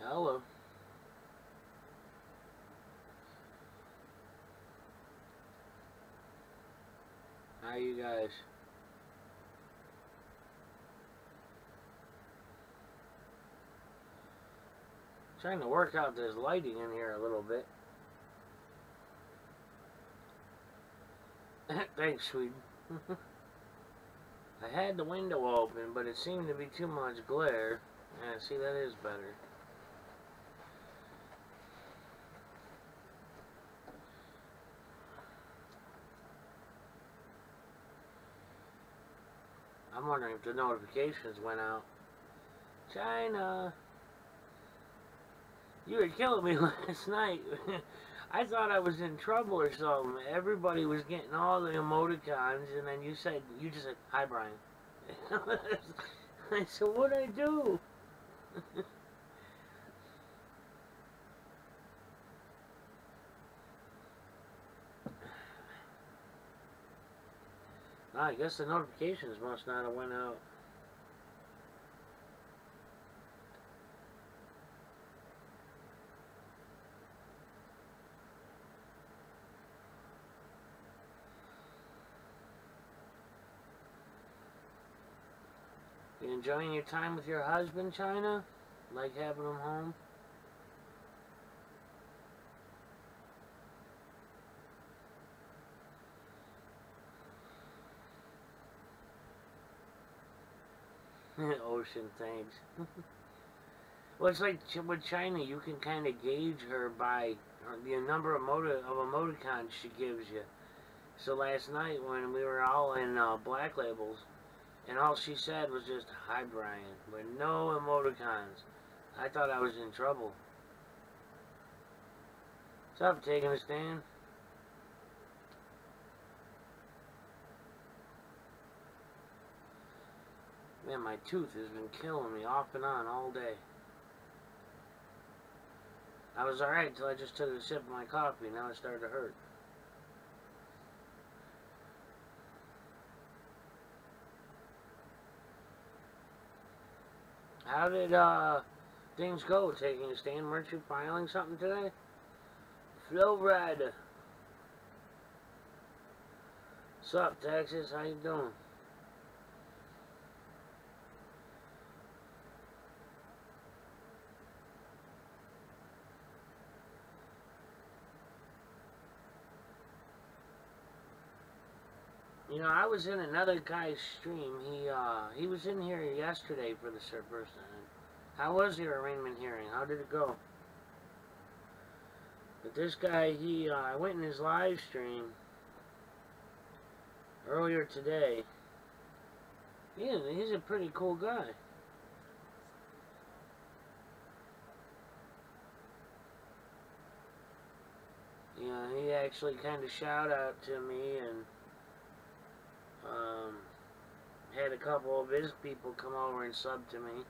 Hello. How you guys? Trying to work out this lighting in here a little bit. Thanks, Sweden. I had the window open, but it seemed to be too much glare. Yeah, see, that is better. I'm wondering if the notifications went out. China! You were killing me last night. I thought I was in trouble or something. Everybody was getting all the emoticons, and then you just said, "Hi, Brian." I said, what'd I do? I guess the notifications must not have went out. You enjoying your time with your husband, China? Like having him home? Ocean, thanks. Well, it's like with China, you can kind of gauge her by the number of emoticons she gives you. So last night when we were all in Black Labels, and all she said was just, "Hi, Brian," with no emoticons. I thought I was in trouble. What's up, taking a stand? Man, my tooth has been killing me off and on all day. I was alright until I just took a sip of my coffee. Now it started to hurt. How did things go taking a stand? Weren't you filing something today? Flow Rider. What's up, Texas? How you doing? You know, I was in another guy's stream. He was in here yesterday for the first time. How was your arraignment hearing? How did it go? But this guy, I went in his live stream earlier today. Yeah, he's a pretty cool guy. Yeah, he actually kind of shouted out to me and had a couple of his people come over and sub to me.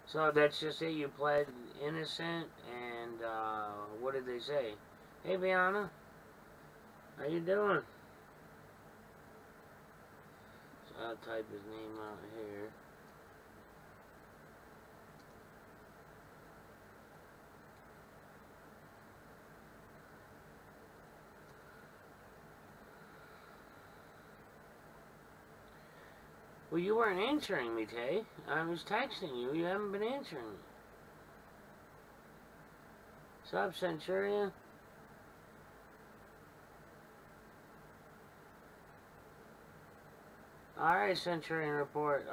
So that's just it. You pled innocent, and what did they say? Hey, Bianna, how you doing? So I'll type his name out here. Well, you weren't answering me, Tay. I was texting you. You haven't been answering me. What's up, Centurion? Alright, Centurion Report.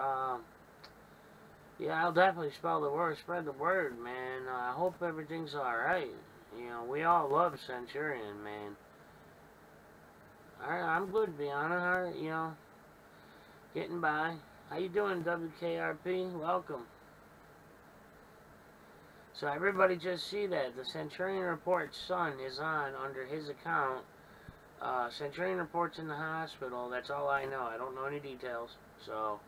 Yeah, I'll definitely spread the word, man. I hope everything's alright. You know, we all love Centurion, man. Alright, I'm good, Bianna. You know, getting by. How you doing, WKRP? Welcome. So everybody just see that. The Centurion Report's son is on under his account. Centurion Report's in the hospital. That's all I know. I don't know any details. So,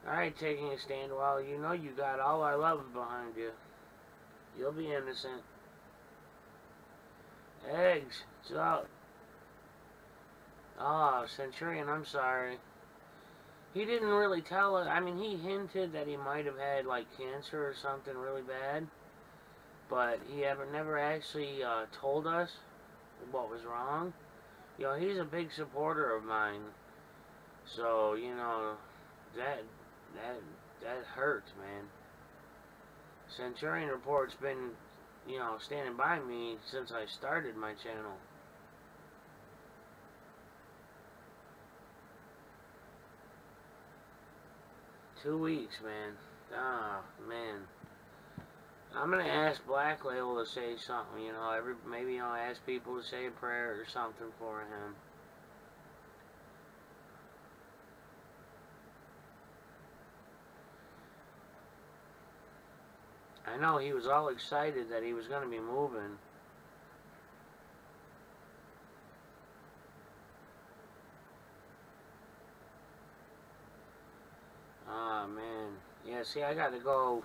alright, taking a stand. Well, you know you got all our love behind you. You'll be innocent. Eggs, what's up? Oh, Centurion, I'm sorry. He didn't really tell us. I mean, he hinted that he might have had like cancer or something really bad, but he never actually told us what was wrong. You know, he's a big supporter of mine, so you know that that that hurts, man. Centurion Report's been, you know, standing by me since I started my channel. $2 weeks, man. Ah, man. I'm gonna ask Black Label to say something, you know, maybe I'll ask people to say a prayer or something for him. I know he was all excited that he was gonna be moving. Ah, man. Yeah, see, I gotta go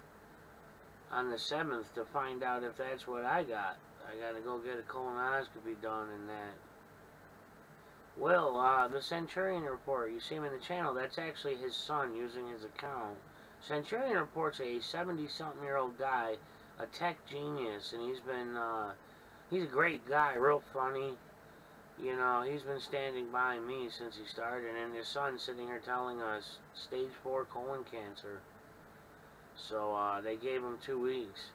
on the 7th to find out if that's what I got. I gotta go get a colonoscopy done and that. Well, the Centurion Report, you see him in the channel, that's actually his son using his account. Centurion Report's a 70-something-year-old guy, a tech genius, and he's a great guy, real funny. You know, he's been standing by me since he started, and his son's sitting here telling us stage 4 colon cancer. So, they gave him 2 weeks.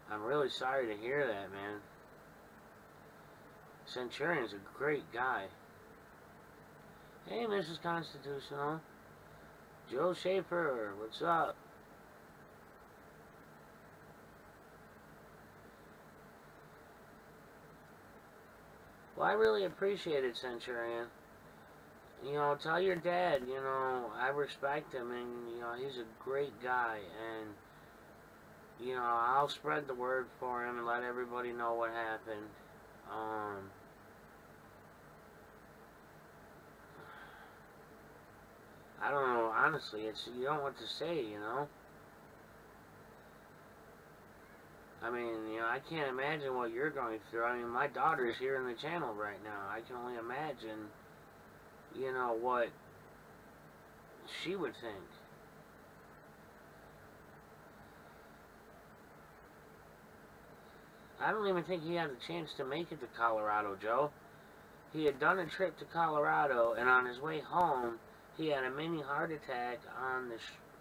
I'm really sorry to hear that, man. Centurion's a great guy. Hey, Mrs. Constitutional. Joe Schaefer, what's up? Well, I really appreciate it, Centurion. You know, tell your dad, you know, I respect him, and, you know, he's a great guy, and, you know, I'll spread the word for him and let everybody know what happened. I don't know, honestly, you don't know what to say, you know? I mean, you know, I can't imagine what you're going through. I mean, my daughter's here in the channel right now. I can only imagine, you know, what she would think. I don't even think he had a chance to make it to Colorado, Joe. He had done a trip to Colorado, and on his way home, he had a mini heart attack on the,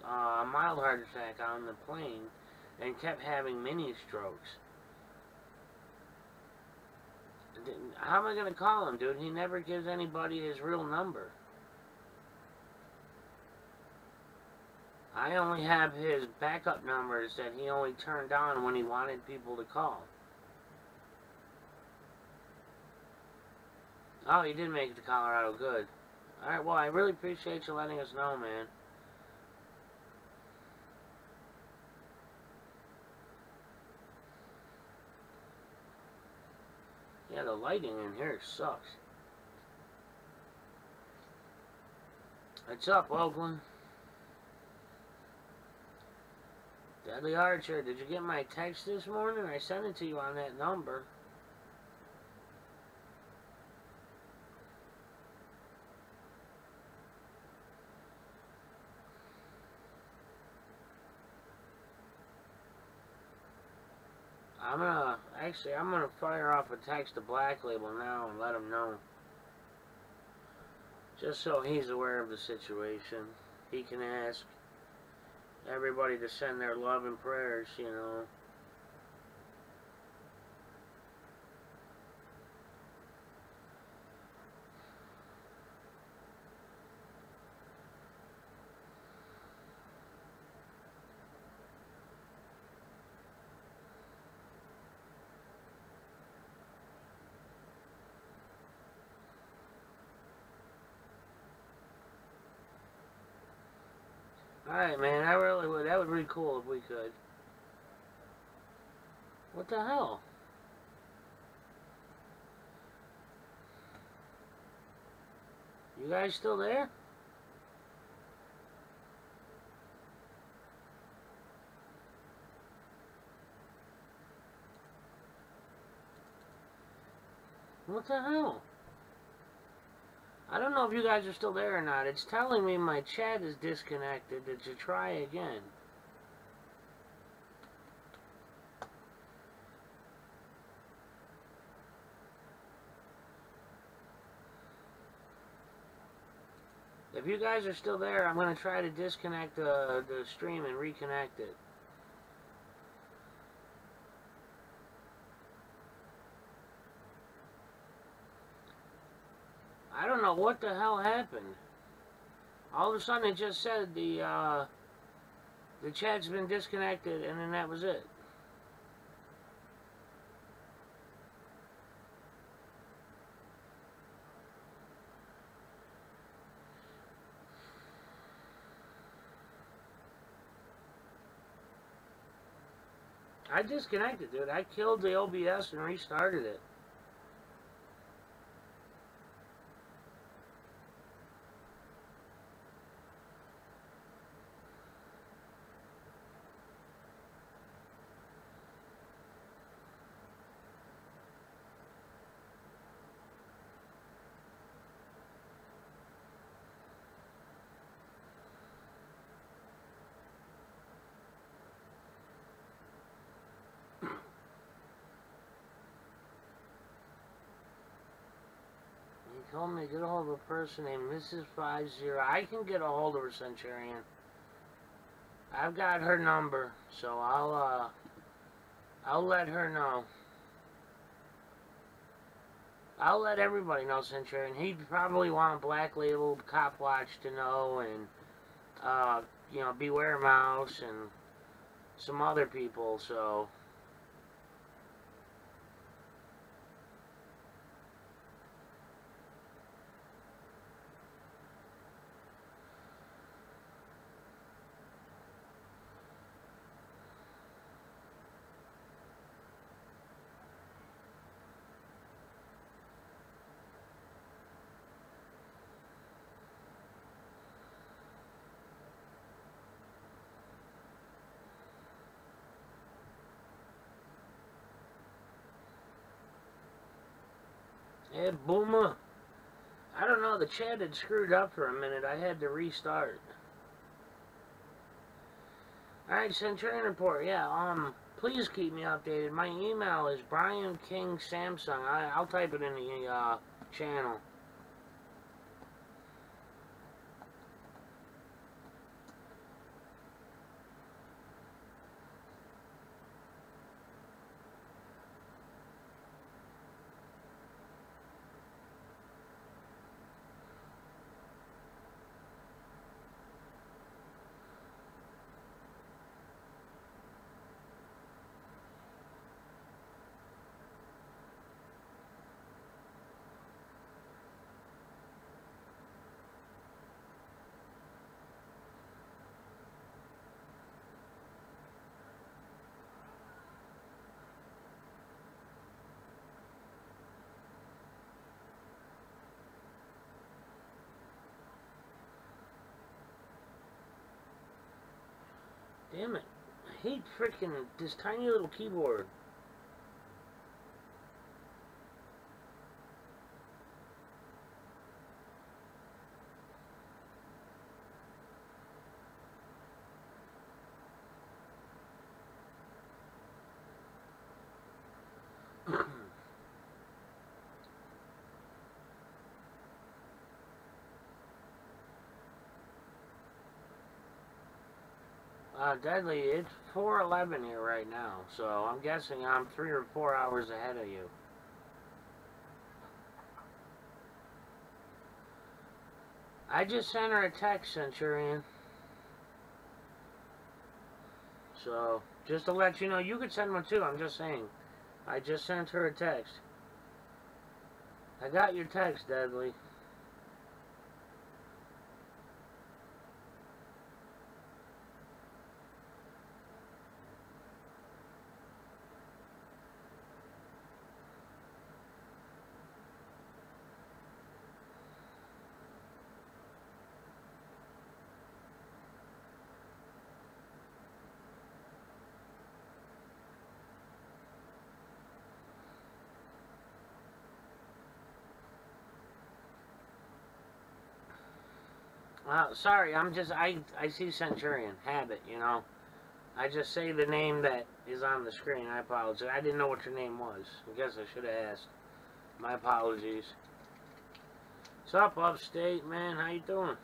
a mild heart attack on the plane, and kept having mini strokes. How am I going to call him, dude? He never gives anybody his real number. I only have his backup numbers that he only turned on when he wanted people to call. Oh, he did make it to Colorado. Good. Alright, well, I really appreciate you letting us know, man. Yeah, the lighting in here sucks. What's up, Oakland? Deadly Archer, did you get my text this morning? I sent it to you on that number. I'm gonna fire off a text to Black Label now and let him know. Just so he's aware of the situation. He can ask everybody to send their love and prayers, you know. Alright, man, I really would. That would be cool if we could. What the hell? You guys still there? What the hell? I don't know if you guys are still there or not. It's telling me my chat is disconnected. Did you try again? If you guys are still there, I'm going to try to disconnect the stream and reconnect it. I don't know what the hell happened. All of a sudden it just said the chat's been disconnected, and then that was it. I disconnected, dude. I killed the OBS and restarted it. He told me to get a hold of a person named Mrs. 50. I can get a hold of her, Centurion. I've got her number, so I'll let her know. I'll let everybody know, Centurion. He'd probably want Black Label Cop Watch to know, and you know, Beware Mouse and some other people. So. Hey, Boomer. I don't know, the chat had screwed up for a minute. I had to restart. Alright, Centurion Report. Yeah, please keep me updated. My email is Brian King Samsung. I'll type it in the channel. Damn it. I hate freaking this tiny little keyboard. Deadly, it's 4:11 here right now, so I'm guessing I'm 3 or 4 hours ahead of you. I just sent her a text, Centurion. So, just to let you know, you could send one too, I'm just saying. I just sent her a text. I got your text, Deadly. Sorry, I see Centurion. Habit, you know. I just say the name that is on the screen. I apologize. I didn't know what your name was. I guess I should have asked. My apologies. What's up, Upstate, man? How you doing?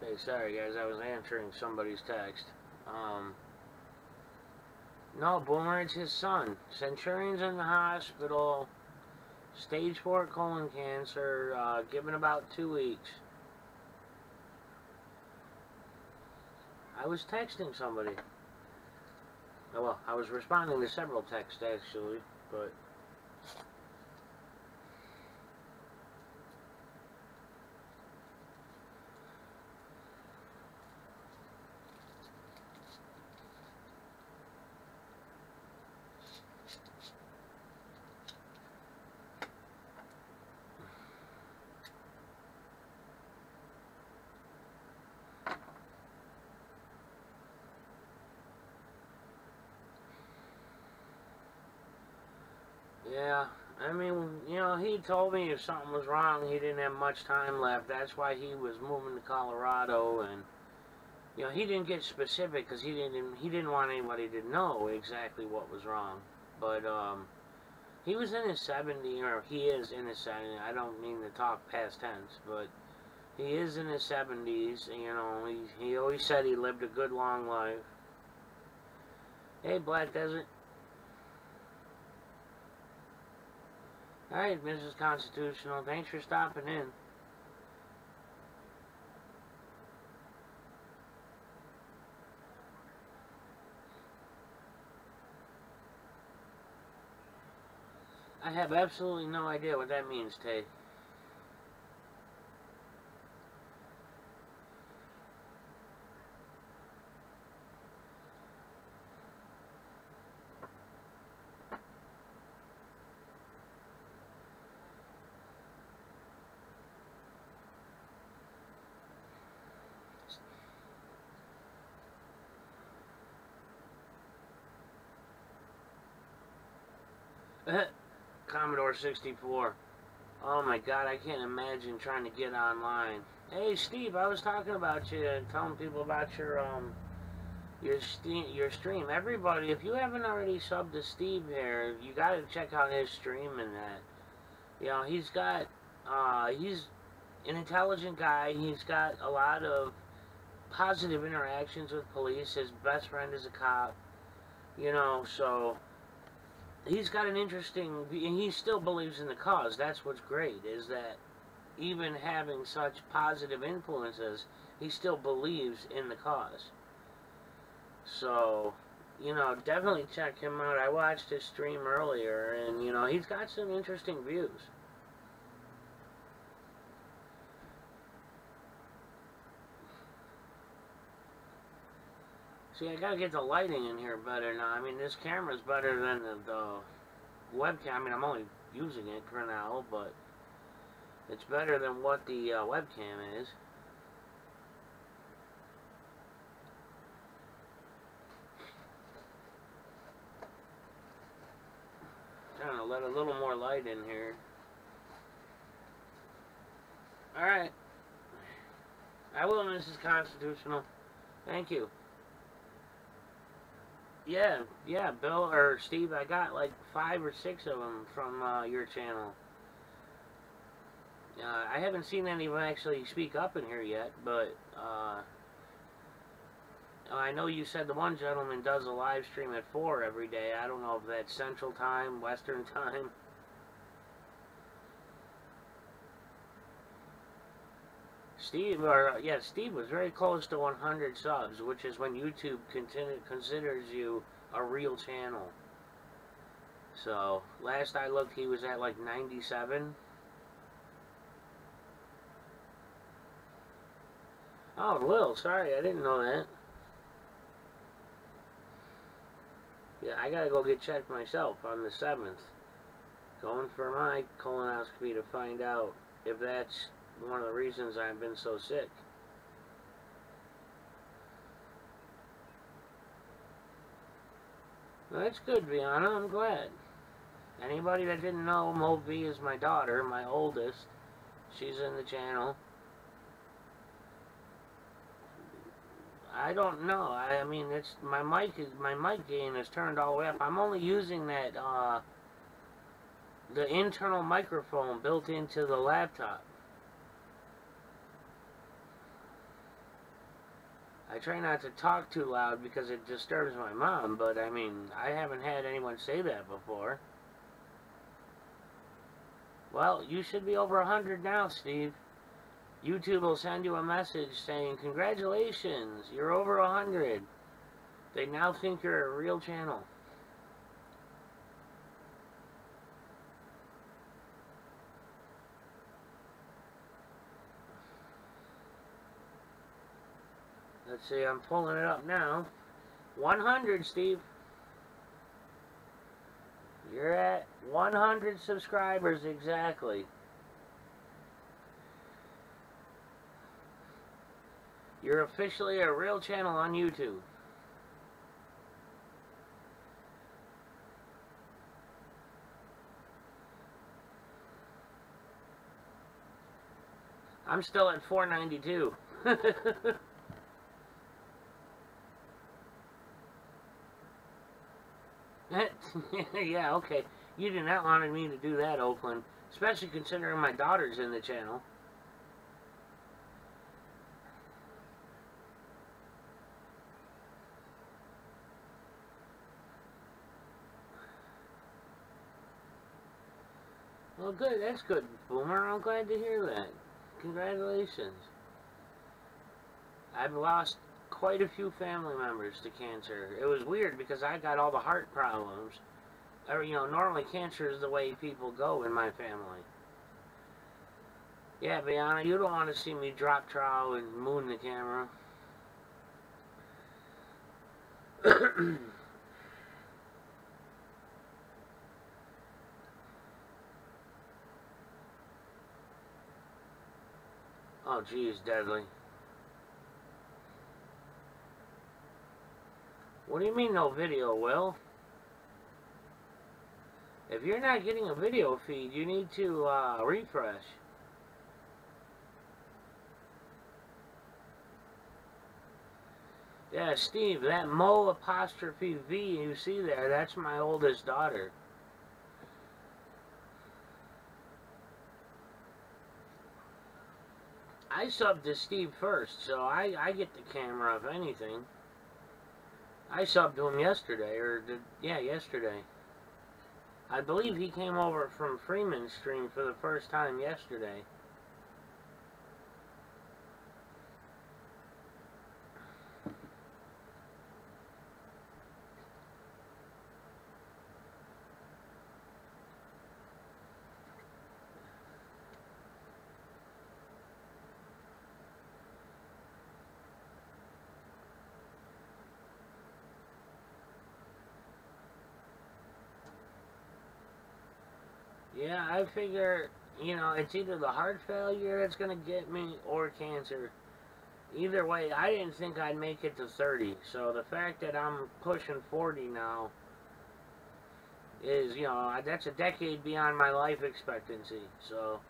Hey, sorry guys, I was answering somebody's text. No, Boomer, it's his son. Centurion's in the hospital. Stage 4 colon cancer, given about 2 weeks. I was texting somebody. Well, I was responding to several texts, actually, but... Yeah, I mean, you know, he told me if something was wrong, he didn't have much time left. That's why he was moving to Colorado, and you know, he didn't get specific because he didn't want anybody to know exactly what was wrong. But he was in his 70s, or he is in his 70s. I don't mean to talk past tense, but he is in his 70s. You know, he always said he lived a good long life. Hey, Black Desert. Alright, Mrs. Constitutional, thanks for stopping in. I have absolutely no idea what that means, Tay. Commodore 64. Oh my god, I can't imagine trying to get online. Hey Steve, I was talking about you and telling people about your stream. Everybody, if you haven't already subbed to Steve here, you gotta check out his stream and that. You know, he's an intelligent guy. He's got a lot of positive interactions with police. His best friend is a cop. You know, so he's got an interesting, he still believes in the cause. That's what's great, is that even having such positive influences, he still believes in the cause. So, you know, definitely check him out. I watched his stream earlier, and, you know, he's got some interesting views. See, I gotta get the lighting in here better now. I mean, this camera's better than the webcam. I mean, I'm only using it for now, but it's better than what the webcam is. Trying to let a little more light in here. Alright. I will, Mrs. Constitutional. Thank you. Yeah, Bill, or Steve, I got like 5 or 6 of them from your channel. I haven't seen any of them actually speak up in here yet, but I know you said the one gentleman does a live stream at 4 every day. I don't know if that's Central Time, Western Time. Steve was very close to 100 subs, which is when YouTube considers you a real channel. So, last I looked, he was at like 97. Oh, Lil, sorry, I didn't know that. Yeah, I gotta go get checked myself on the 7th. Going for my colonoscopy to find out if that's one of the reasons I've been so sick. Well, that's good, Viana. I'm glad. Anybody that didn't know, Mo V is my daughter, my oldest. She's in the channel. I don't know. I mean, it's my mic gain is turned all the way up. I'm only using that the internal microphone built into the laptop. I try not to talk too loud because it disturbs my mom, but I mean, I haven't had anyone say that before. Well, you should be over 100 now, Steve. YouTube will send you a message saying, congratulations, you're over 100. They now think you're a real channel. Let's see, I'm pulling it up now. 100, Steve. You're at 100 subscribers exactly. You're officially a real channel on YouTube. I'm still at 492. Yeah, okay. You did not want me to do that, Oakland. Especially considering my daughter's in the channel. Well, good. That's good, Boomer. I'm glad to hear that. Congratulations. I've lost quite a few family members to cancer. It was weird because I got all the heart problems. You know, normally cancer is the way people go in my family. Yeah, Biana, you don't want to see me drop trow and moon the camera. Oh, geez, Deadly. What do you mean no video, Will? If you're not getting a video feed, you need to refresh. Yeah, Steve, that Mo apostrophe V you see there, that's my oldest daughter. I subbed to Steve first, so I get the camera if anything. I subbed to him yesterday, yesterday. I believe he came over from Freeman's stream for the first time yesterday. Yeah, I figure, you know, it's either the heart failure that's going to get me or cancer. Either way, I didn't think I'd make it to 30. So the fact that I'm pushing 40 now is, you know, that's a decade beyond my life expectancy. So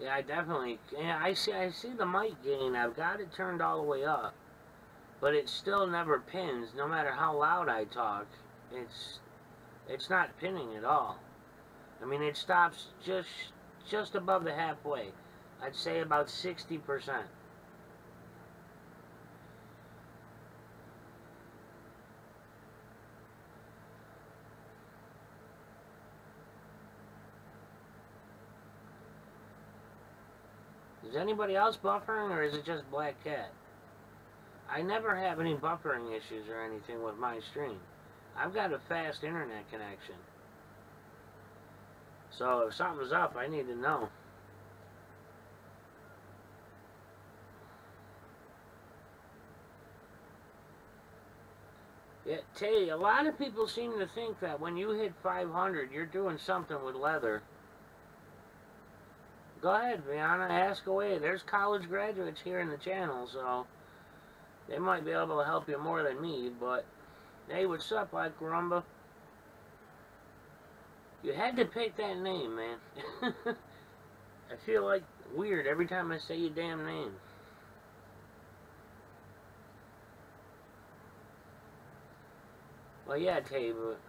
Yeah, I definitely. Yeah, I see the mic gain. I've got it turned all the way up, but it still never pins. No matter how loud I talk, it's not pinning at all. I mean, it stops just above the halfway. I'd say about 60%. Is anybody else buffering, or is it just Black Cat? I never have any buffering issues or anything with my stream. I've got a fast internet connection. So if something's up, I need to know. Yeah, Tay, a lot of people seem to think that when you hit 500, you're doing something with leather. Go ahead, Brianna, ask away. There's college graduates here in the channel, so they might be able to help you more than me, but hey, what's up, Like Rumba? You had to pick that name, man. I feel like weird every time I say your damn name. Well, yeah, Tay, but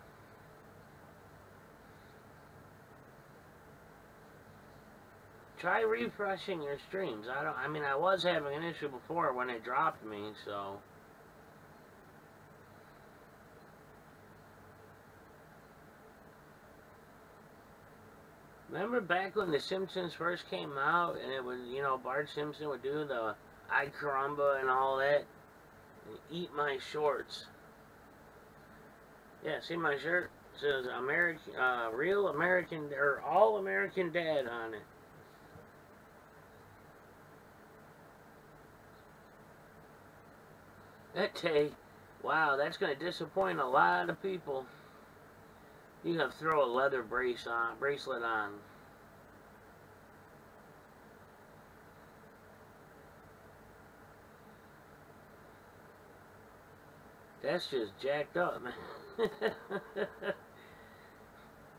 try refreshing your streams. I mean, I was having an issue before when it dropped me, so. Remember back when The Simpsons first came out, and it was, you know, Bart Simpson would do the "I caramba" and all that, and eat my shorts. Yeah, see my shirt? It says American, real American, or all American Dad on it. That Tay, wow, that's gonna disappoint a lot of people. You have to throw a leather bracelet on. That's just jacked up, man.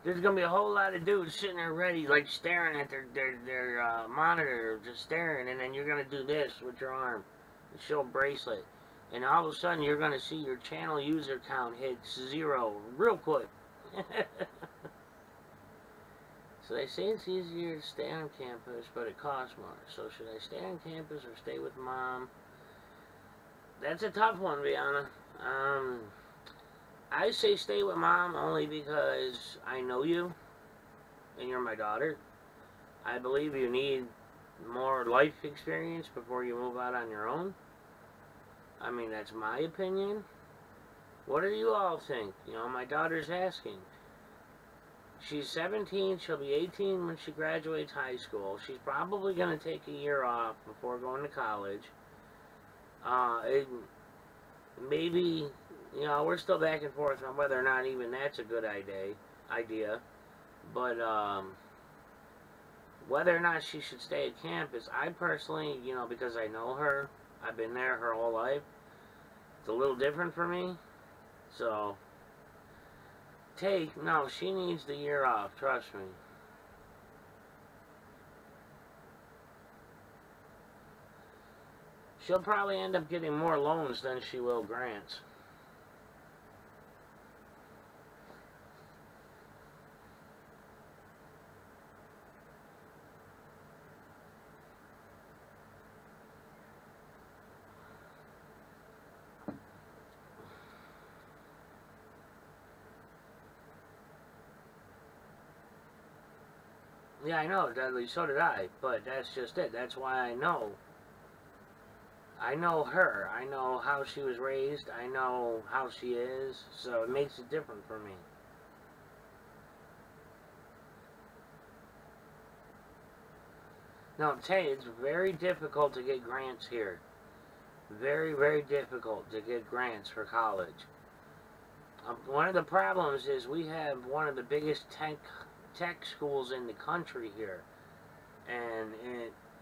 There's gonna be a whole lot of dudes sitting there ready, like staring at their monitor, just staring, and then you're gonna do this with your arm and show a bracelet, and all of a sudden you're gonna see your channel user count hit 0 real quick. So they say it's easier to stay on campus, but it costs more. So should I stay on campus or stay with mom? That's a tough one, Brianna. I say stay with mom only because I know you and you're my daughter. I believe you need more life experience before you move out on your own. I mean, that's my opinion. What do you all think? You know, my daughter's asking. She's 17, she'll be 18 when she graduates high school. She's probably going to take a year off before going to college. Maybe, you know, we're still back and forth on whether or not even that's a good idea. But, whether or not she should stay at campus, I personally, you know, because I know her, I've been there her whole life, it's a little different for me. So, no, she needs the year off, trust me. She'll probably end up getting more loans than she will grants. Yeah, I know, Dudley, so did I, but that's just it. That's why I know. I know her. I know how she was raised. I know how she is, so it makes it different for me. Now, Tay, it's very difficult to get grants here. Very, very difficult to get grants for college. One of the problems is we have one of the biggest tech schools in the country here, and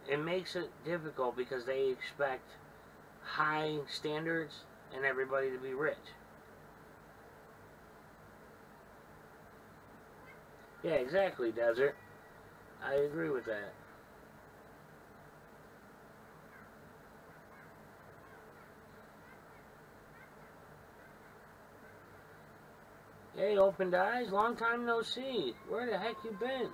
it makes it difficult because they expect high standards and everybody to be rich. Yeah, exactly, Desert. I agree with that. Hey, Opened Eyes, long time no see. Where the heck you been?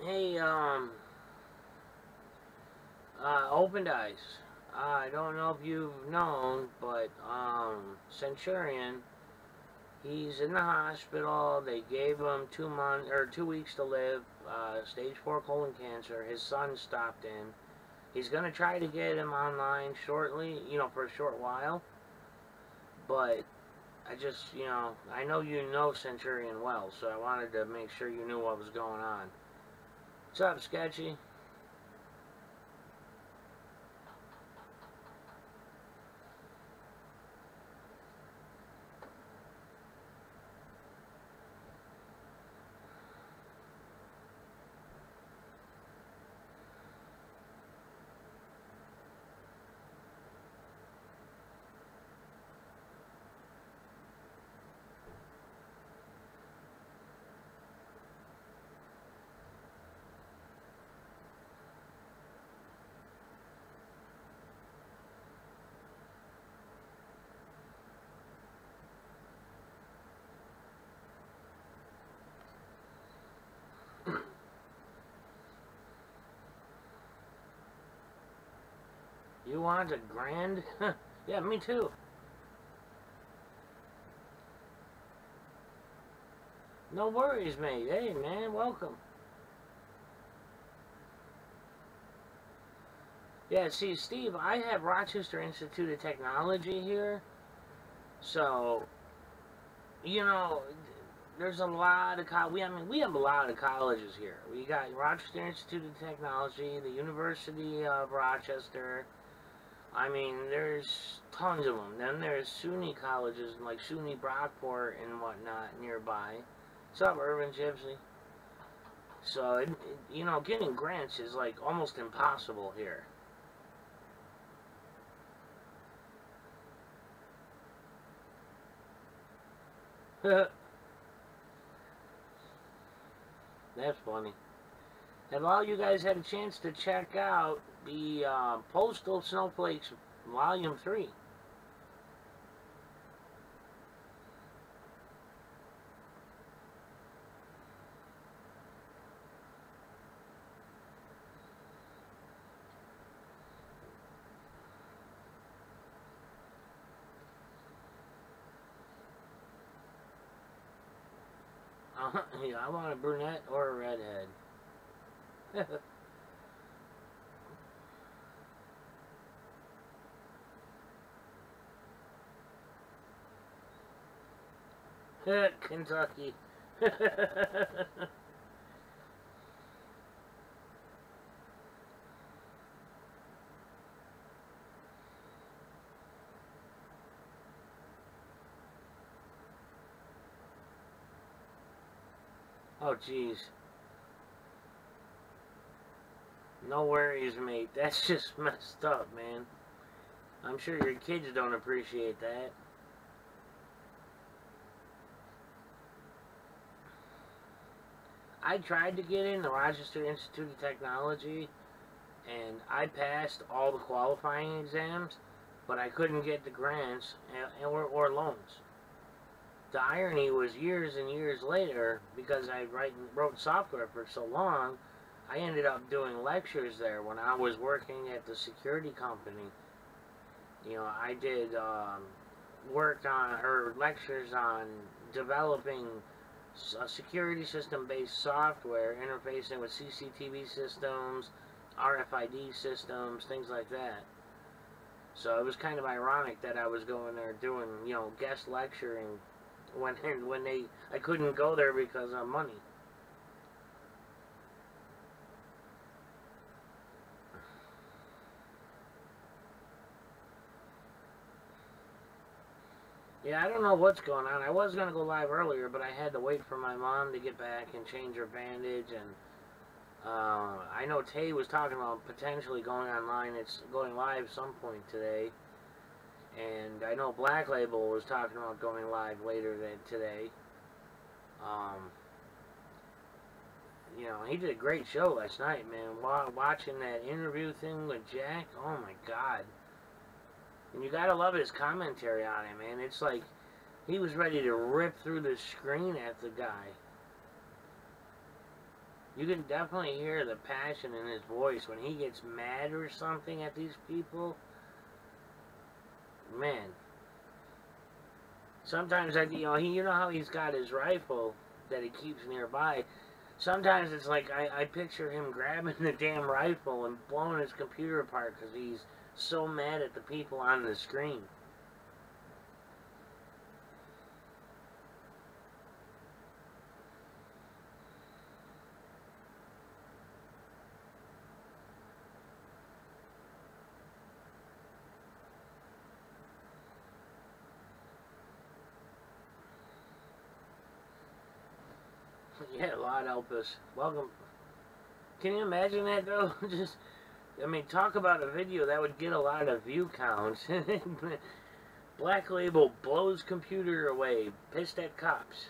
Hey, Opened Eyes. I don't know if you've known, but, Centurion, he's in the hospital. They gave him 2 months, or 2 weeks to live, stage 4 colon cancer. His son stopped in. He's gonna try to get him online shortly, for a short while, but I just, I know you know Centurion well, so I wanted to make sure you knew what was going on. What's up, Sketchy? You want a grand? Yeah, me too. No worries, mate. Hey, man, welcome. Yeah, see, Steve, I have Rochester Institute of Technology here, so, you know, there's a lot of we have a lot of colleges here. We got Rochester Institute of Technology, the University of Rochester. I mean, there's tons of them. Then there's SUNY colleges like SUNY Brockport and whatnot nearby. What's up, Urban Gypsy? So, getting grants is like almost impossible here. That's funny. Have all you guys had a chance to check out the Postal Snowflakes Volume 3? Yeah, I want a brunette or a redhead. Kentucky. Oh, jeez. No worries, mate. That's just messed up, man. I'm sure your kids don't appreciate that. I tried to get in the Rochester Institute of Technology, and I passed all the qualifying exams, but I couldn't get the grants or loans. The irony was years and years later, because I wrote software for so long, I ended up doing lectures there when I was working at the security company. I did work on, or lectures on developing a security system-based software interfacing with CCTV systems, RFID systems, things like that. So it was kind of ironic that I was going there doing, guest lecturing when I couldn't go there because of money. Yeah, I don't know what's going on. I was going to go live earlier, but I had to wait for my mom to get back and change her bandage. And I know Tay was talking about potentially going online. It's going live some point today. And I know Black Label was talking about going live later today. You know, he did a great show last night, man. Watching that interview thing with Jack, oh my God. And you gotta love his commentary on it, man. It's like he was ready to rip through the screen at the guy. You can definitely hear the passion in his voice when he gets mad or something at these people. Man. Sometimes, you know how he's got his rifle that he keeps nearby. Sometimes it's like I picture him grabbing the damn rifle and blowing his computer apart because he's so mad at the people on the screen. Yeah, Lord help us. Welcome. Can you imagine that, though? Just, I mean, talk about a video that would get a lot of view counts. Black Label blows computer away, pissed at cops.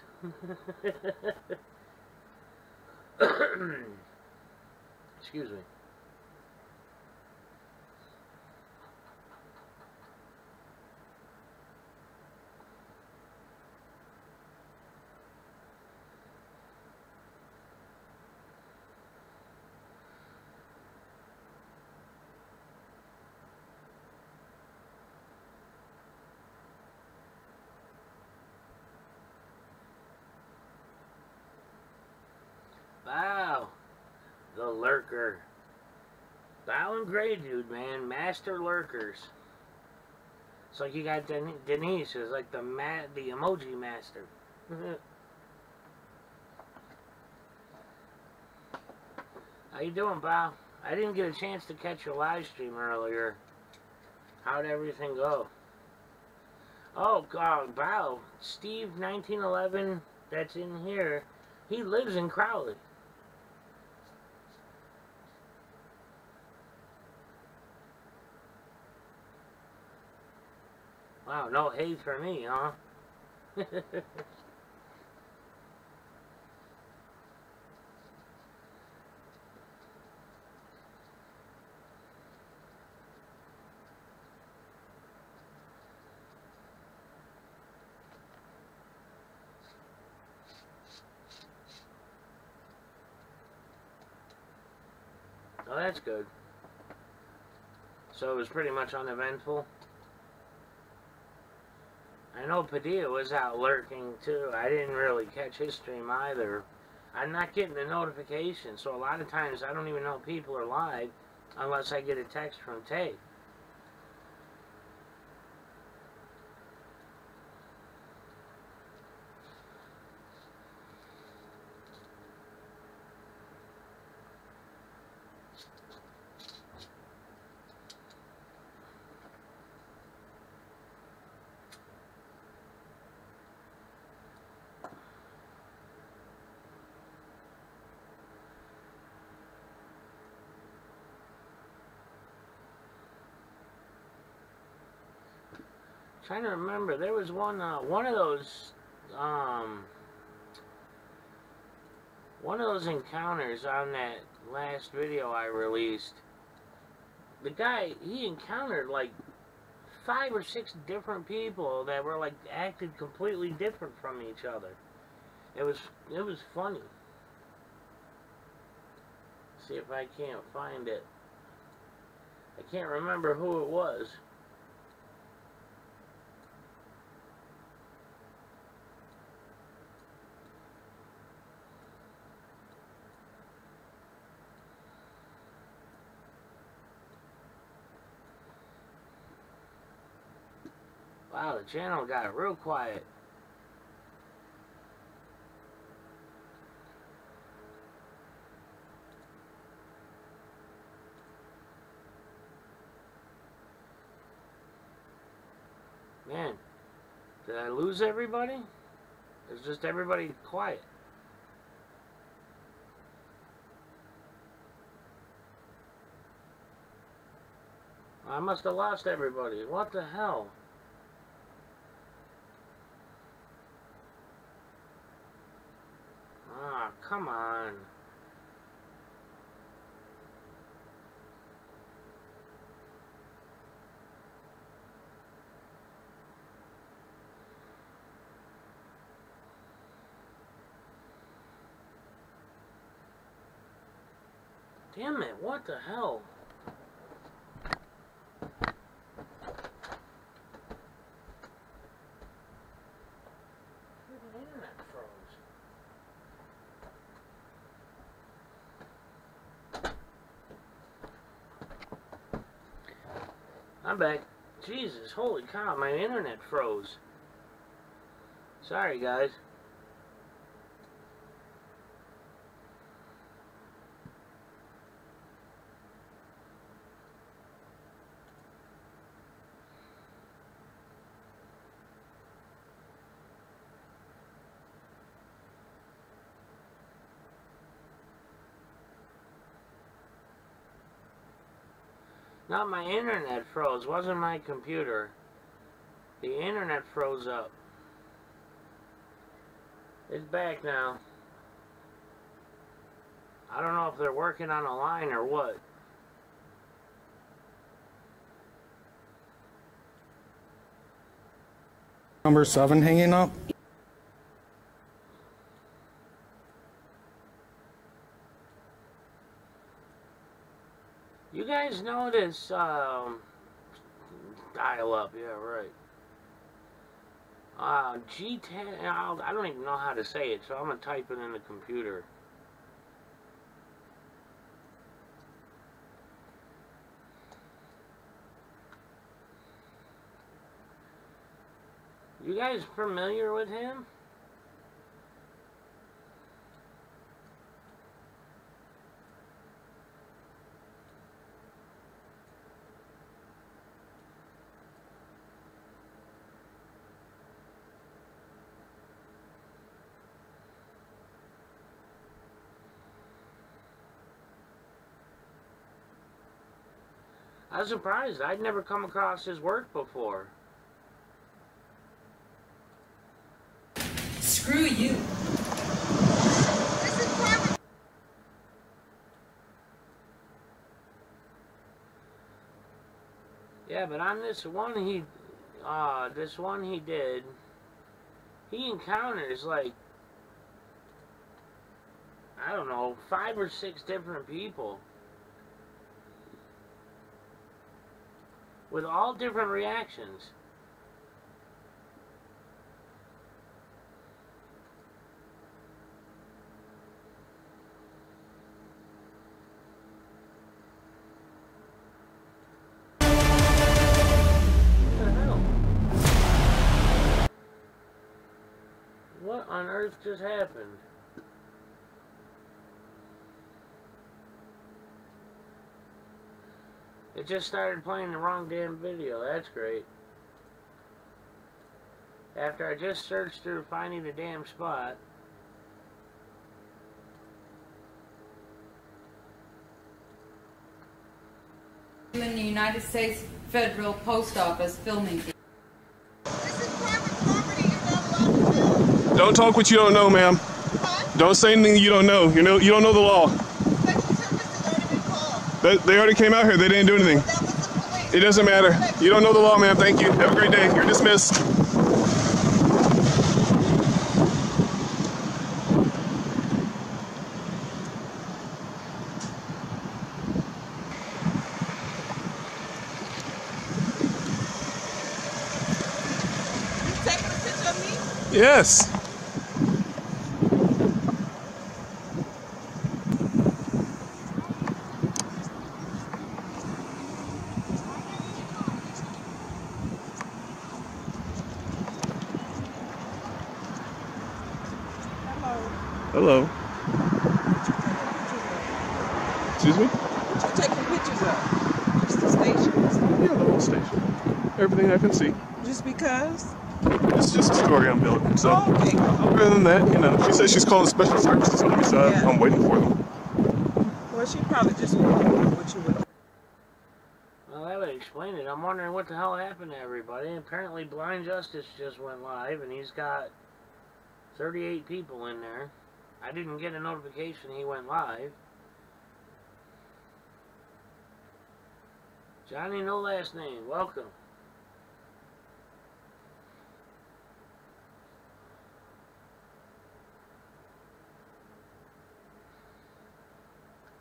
Excuse me. Wow, the lurker. Bow and Gray dude, man, master lurkers. It's like you got Denise, who's like the emoji master. How you doing, Bow? I didn't get a chance to catch your live stream earlier. How'd everything go? Oh God, Bow, Steve 1911, that's in here. He lives in Crowley. Wow, no hate for me, huh? Oh, that's good. So it was pretty much uneventful. I know Padilla was out lurking too. I didn't really catch his stream either. I'm not getting the notification, so a lot of times I don't even know people are live unless I get a text from Tay. Trying to remember, there was one of those encounters on that last video I released. The guy, he encountered like 5 or 6 different people that were like acted completely different from each other. It was funny. See if I can't find it. I can't remember who it was. Wow, the channel got real quiet. Man, did I lose everybody? Is just everybody quiet? I must have lost everybody. What the hell? come on. Damn it, what the hell? The internet froze. I'm back. Jesus, holy cow, my internet froze. Sorry, guys. Not my internet froze, wasn't my computer. The internet froze up. It's back now. I don't know if they're working on a line or what. Number 7 hanging up. You guys know this, dial up, yeah, right. G10, I don't even know how to say it, so I'm gonna type it in the computer. You guys familiar with him? I was surprised. I'd never come across his work before. Screw you. This is private. Yeah, but on this one he did, he encounters like, I don't know, 5 or 6 different people. With all different reactions. What the hell? What on earth just happened? It just started playing the wrong damn video. That's great. After I just searched through finding the damn spot. In the United States Federal Post Office filming. This is private property. You're not allowed to film. Don't talk what you don't know, ma'am. What? Don't say anything you don't know. You don't know the law. Special services has already been called. They already came out here. They didn't do anything. That was the police. It doesn't matter. You don't know the law, ma'am. Thank you. Have a great day. You're dismissed. You taking a picture of me? Yes. Hello. Excuse me? What you taking pictures of? Just the stations? Yeah, the whole station. Everything I can see. Just because? It's just a story I'm building. So, Oh, okay. other than that, she says she's calling special services on me, so Yeah. I'm waiting for them. Well, she probably just wondering what you would. Well, that would explain it. I'm wondering what the hell happened to everybody. Apparently Blind Justice just went live, and he's got 38 people in there. I didn't get a notification he went live. Johnny, no last name. Welcome.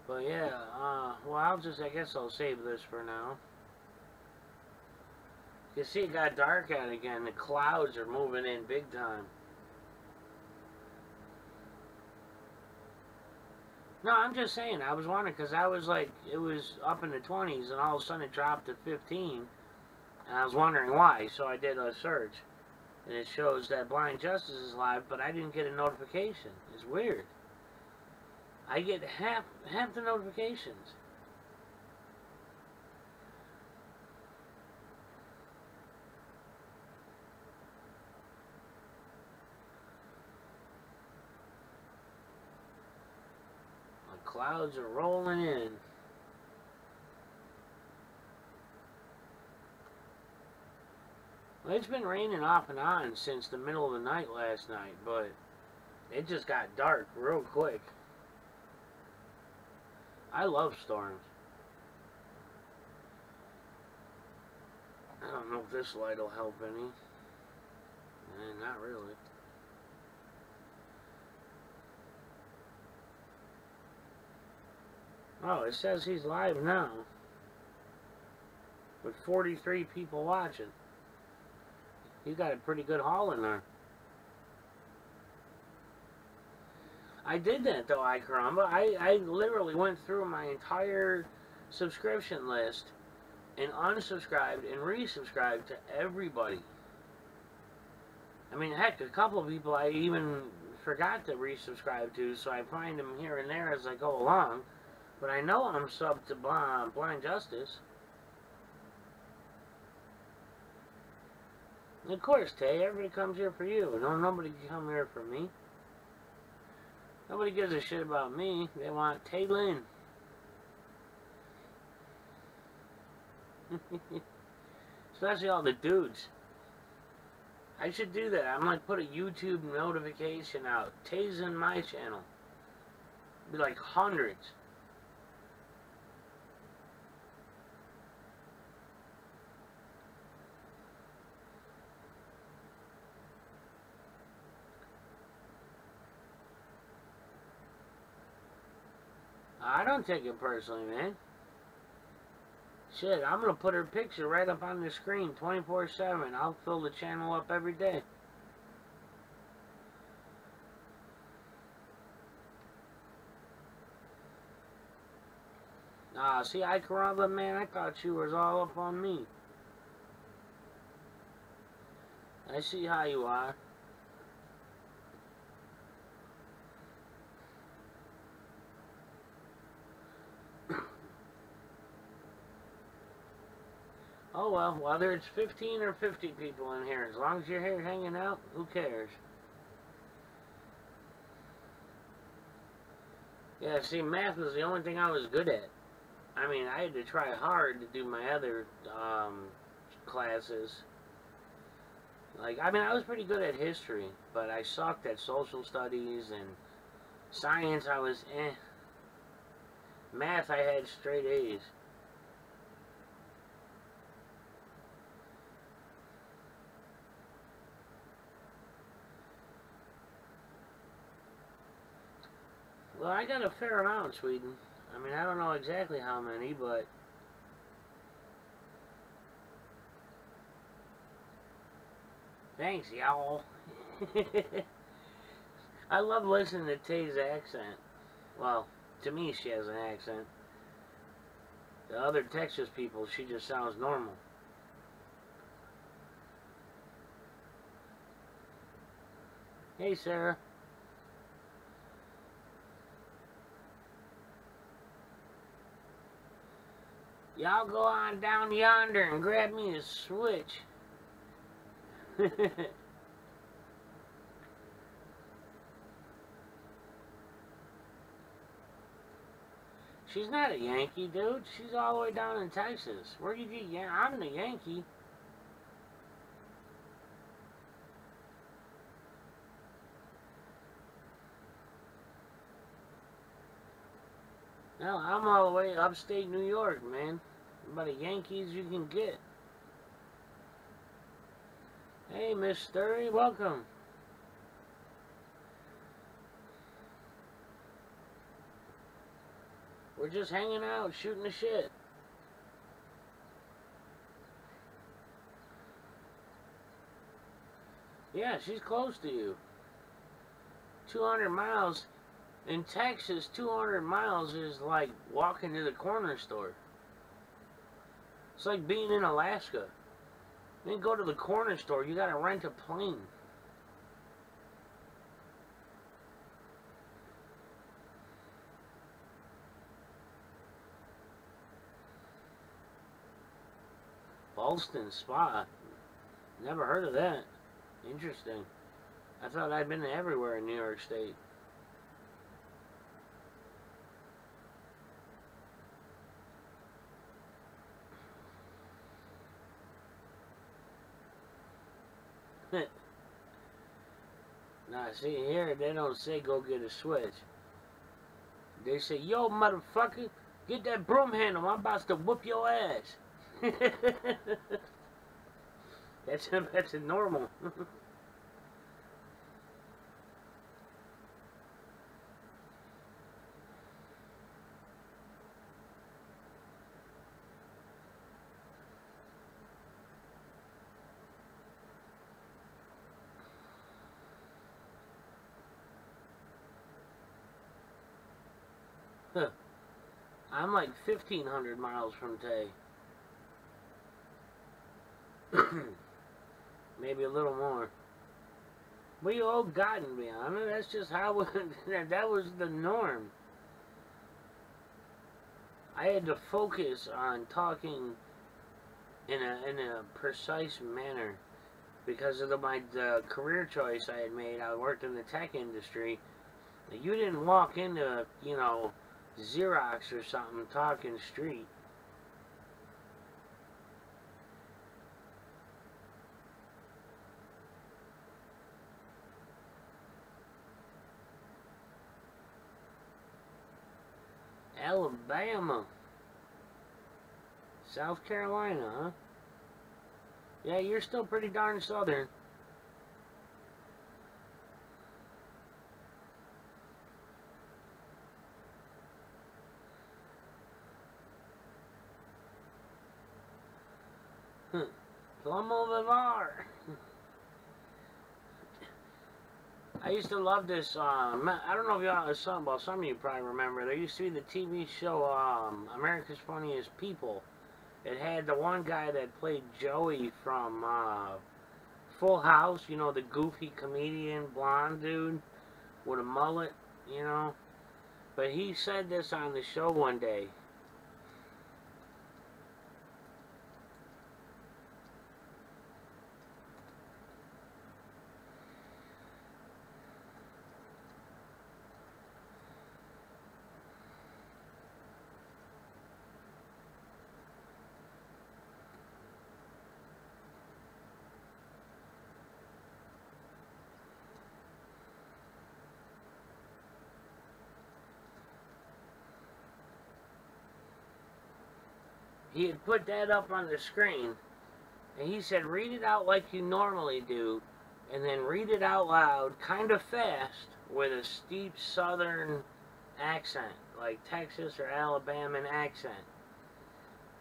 But yeah, well, I guess I'll save this for now. You see, it got dark out again. The clouds are moving in big time. No, I'm just saying, I was wondering, because I was like, it was up in the 20s, and all of a sudden it dropped to 15, and I was wondering why, so I did a search, and it shows that Blind Justice is live, but I didn't get a notification. It's weird. I get half the notifications. The clouds are rolling in. Well, it's been raining off and on since the middle of the night last night, but it just got dark real quick. I love storms. I don't know if this light will help any. Not really. Oh, it says he's live now. With 43 people watching. He's got a pretty good haul in there. I did that though, Caramba. I literally went through my entire subscription list and unsubscribed and resubscribed to everybody. I mean, heck, a couple of people I even forgot to resubscribe to, so I find them here and there as I go along. But I know I'm subbed to Blind Justice. And of course, Tay, everybody comes here for you. No, nobody can come here for me. Nobody gives a shit about me. They want Tay Lynn. Especially all the dudes. I should do that. I might put a YouTube notification out. Tay's in my channel. Be like hundreds. I don't take it personally, man. Shit, I'm gonna put her picture right up on the screen 24/7. I'll fill the channel up every day. See, Caramba, man, I thought you was all up on me. I see how you are. Oh well, whether it's 15 or 50 people in here, as long as you're here hanging out, who cares? Yeah, see, math was the only thing I was good at. I mean, I had to try hard to do my other classes. Like, I mean, I was pretty good at history, but I sucked at social studies and science. I was eh. Math, I had straight A's. Well, I got a fair amount, Sweden. I mean, I don't know exactly how many, but... Thanks, y'all. I love listening to Tay's accent. Well, to me, she has an accent. The other Texas people, she just sounds normal. Hey, Sarah. Y'all go on down yonder and grab me a switch. She's not a Yankee, dude. She's all the way down in Texas. Where you get? Yeah, I'm the Yankee. Hell, I'm all the way upstate New York, man. About as Yankees you can get. Hey, Miss Sturry, welcome. We're just hanging out, shooting the shit. Yeah, she's close to you. 200 miles. In Texas, 200 miles is like walking to the corner store. It's like being in Alaska. Then go to the corner store, you gotta rent a plane. Ballston Spa. Never heard of that. Interesting. I thought I'd been everywhere in New York State. Now, see here, they don't say go get a switch. They say, yo, motherfucker, get that broom handle. I'm about to whoop your ass. That's a normal. I'm like 1,500 miles from Tay. Maybe a little more. We all gotten me. I mean, that's just how that was the norm. I had to focus on talking in a precise manner because of the career choice I had made. I worked in the tech industry. You didn't walk into, you know, Xerox or something talking street. Alabama. South Carolina, huh? Yeah, you're still pretty darn southern. Como Vivar. I used to love this, I don't know if y'all, some of you probably remember, there used to be the TV show, America's Funniest People. It had the one guy that played Joey from, Full House, you know, the goofy comedian, blonde dude, with a mullet, you know. But he said this on the show one day. He had put that up on the screen, and he said, read it out like you normally do, and then read it out loud, kind of fast, with a steep southern accent, like Texas or Alabama accent.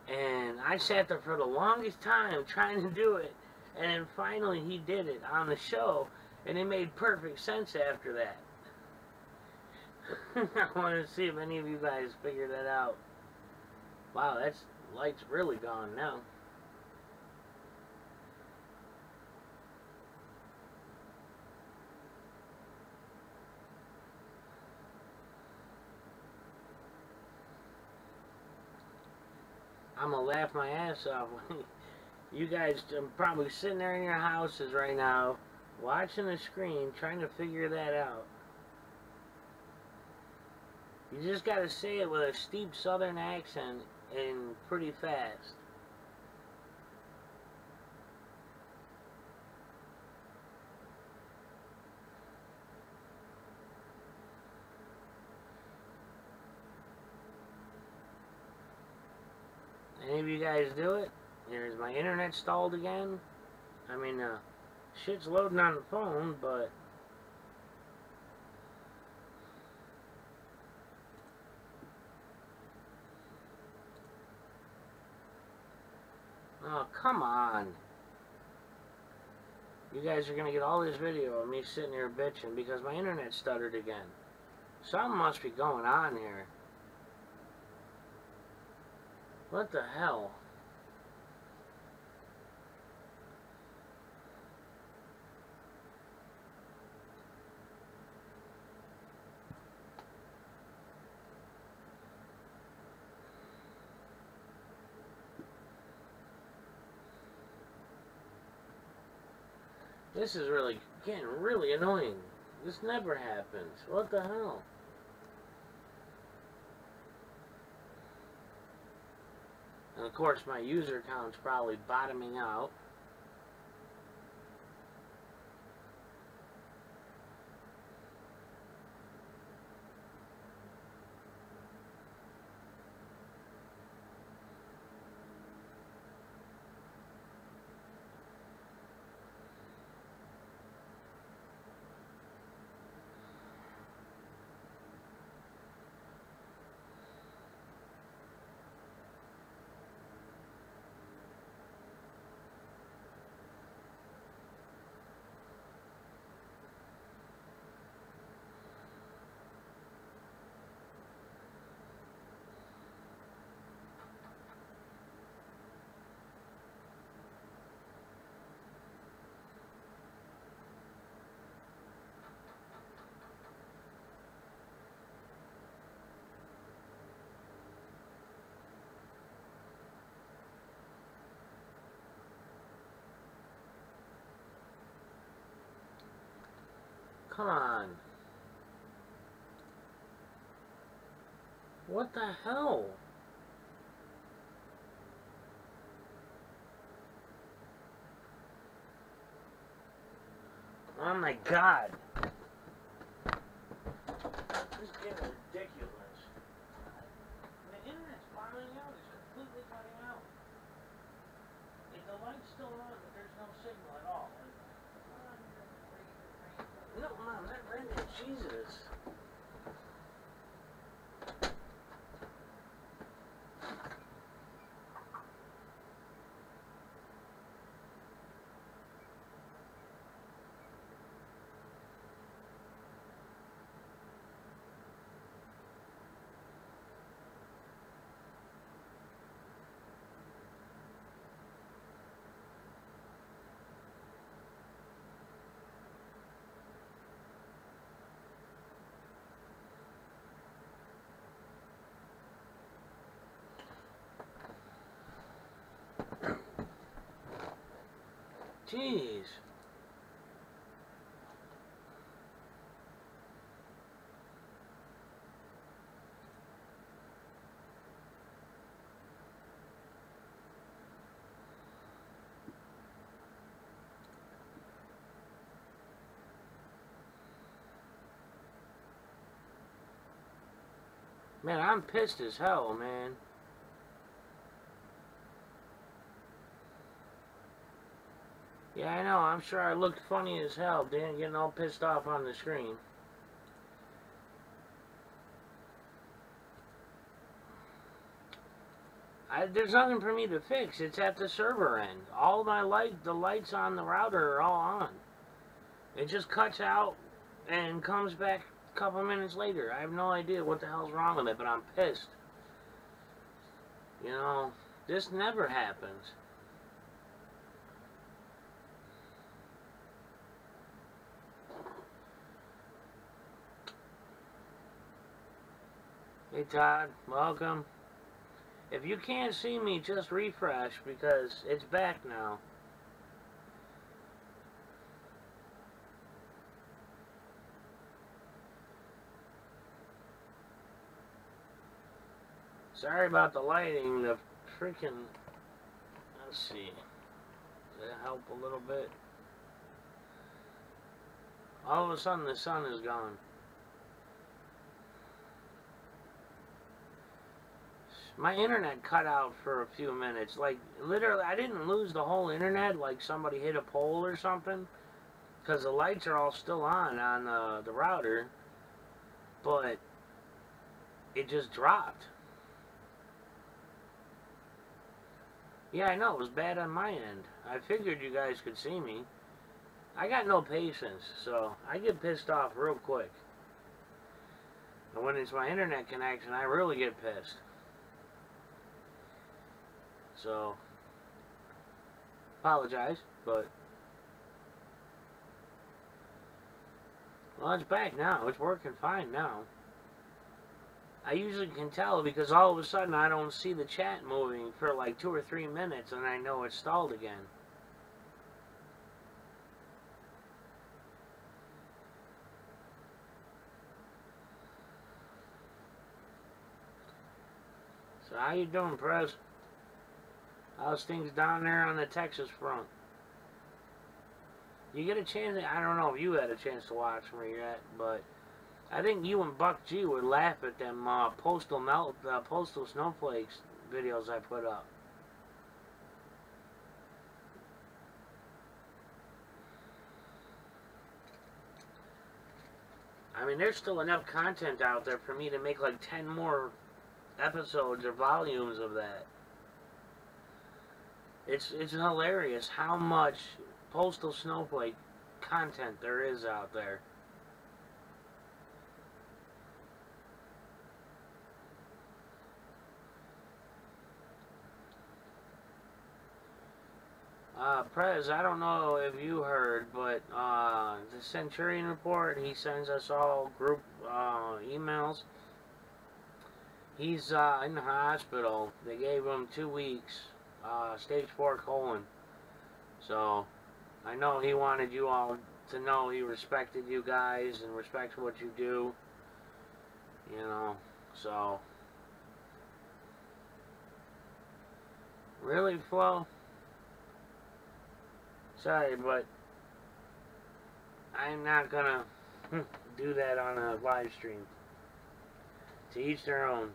And I sat there for the longest time trying to do it, and then finally he did it on the show, and it made perfect sense after that. I want to see if any of you guys figured that out. Wow, that's light's really gone now. I'm gonna laugh my ass off. You guys are probably sitting there in your houses right now, watching the screen, trying to figure that out. You just gotta say it with a steep southern accent and pretty fast. of you guys do it? Is my internet stalled again? I mean, shit's loading on the phone, but... Oh, come on. You guys are gonna get all this video of me sitting here bitching because my internet stuttered again. Something must be going on here. What the hell? This is really getting really annoying. This never happens. What the hell? And of course my user count's probably bottoming out. Come on. What the hell? Oh my god. This is getting ridiculous. The internet's bombing out. It's completely cutting out. The light's still on, but there's no signal at all. No, Mom, that redneck, Jesus. Jeez. Man, I'm pissed as hell, man. Yeah, I know. I'm sure I looked funny as hell, getting all pissed off on the screen. There's nothing for me to fix. It's at the server end. All my the lights on the router are all on. It just cuts out and comes back a couple minutes later. I have no idea what the hell's wrong with it, but I'm pissed. You know, this never happens. Hey Todd, welcome. If you can't see me, just refresh because it's back now. Sorry about the lighting, the freaking... Let's see. Does that help a little bit? All of a sudden the sun is gone. My internet cut out for a few minutes. Like, literally, I didn't lose the whole internet like somebody hit a pole or something. Because the lights are all still on the router. But it just dropped. Yeah, I know, it was bad on my end. I figured you guys could see me. I got no patience, so I get pissed off real quick. And when it's my internet connection, I really get pissed. So, apologize, but... Well, it's back now. It's working fine now. I usually can tell because all of a sudden I don't see the chat moving for like 2 or 3 minutes and I know it's stalled again. So how you doing, Prez? How's things down there on the Texas front? You get a chance, I don't know if you had a chance to watch me yet, but I think you and Buck G would laugh at them postal snowflakes videos I put up. I mean, there's still enough content out there for me to make like 10 more episodes or volumes of that. It's hilarious how much postal snowflake content there is out there. Prez, I don't know if you heard, but the Centurion report, he sends us all group emails. He's in the hospital. They gave him 2 weeks, stage 4 colon. So, I know he wanted you all to know he respected you guys and respects what you do. You know, so. Really, Flo? Sorry, but I'm not gonna do that on a live stream. To each their own.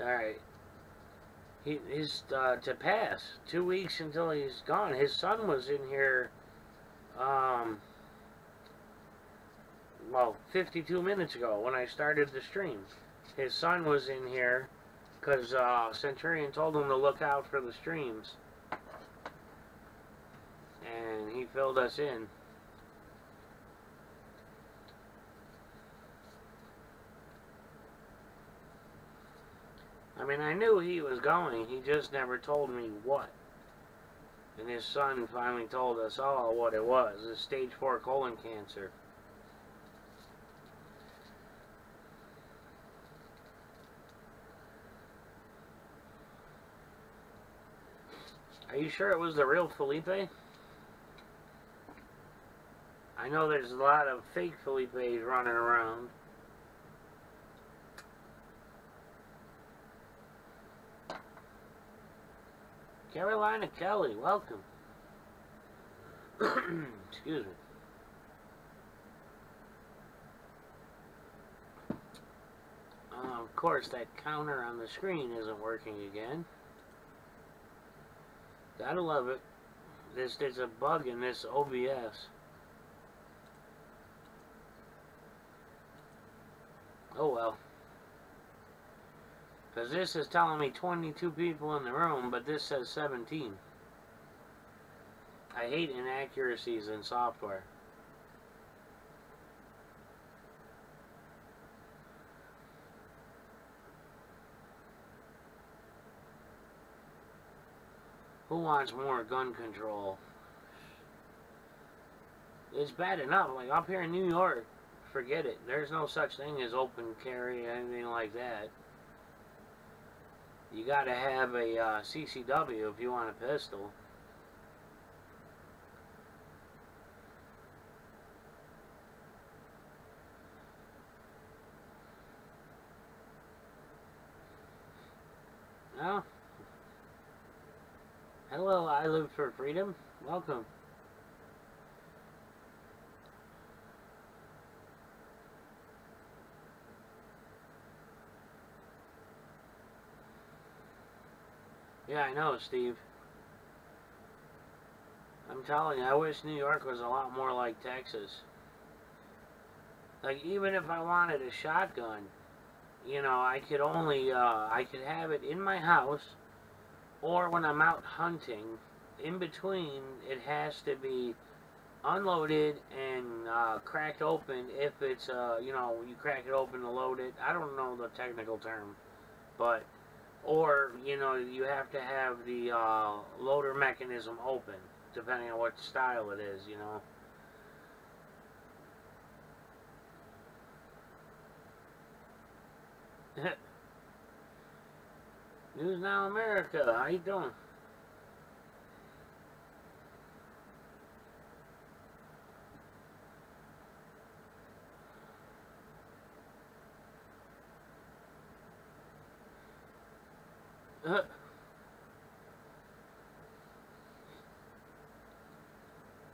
Alright. To pass. 2 weeks until he's gone. His son was in here, well, 52 minutes ago when I started the stream. His son was in here because Centurion told him to look out for the streams. And he filled us in. I mean, I knew he was going, he just never told me what. And his son finally told us all what it was. It's stage 4 colon cancer. Are you sure it was the real Felipe? I know there's a lot of fake Felipes running around. Carolina Kelly, welcome. Excuse me. Of course, that counter on the screen isn't working again. Gotta love it. There's a bug in this OBS. Oh well. Because this is telling me 22 people in the room, but this says 17. I hate inaccuracies in software. Who wants more gun control? It's bad enough. Like up here in New York, forget it. There's no such thing as open carry or anything like that. You gotta have a CCW if you want a pistol. Well, hello, I Live for Freedom. Welcome. Yeah, I know, Steve. I'm telling you, I wish New York was a lot more like Texas. Like, even if I wanted a shotgun, you know, I could have it in my house, or when I'm out hunting. In between, it has to be unloaded and cracked open. If it's, you know, you crack it open to load it. I don't know the technical term, but, or, you know, you have to have the loader mechanism open, depending on what style it is, you know. News Now America, how you doing?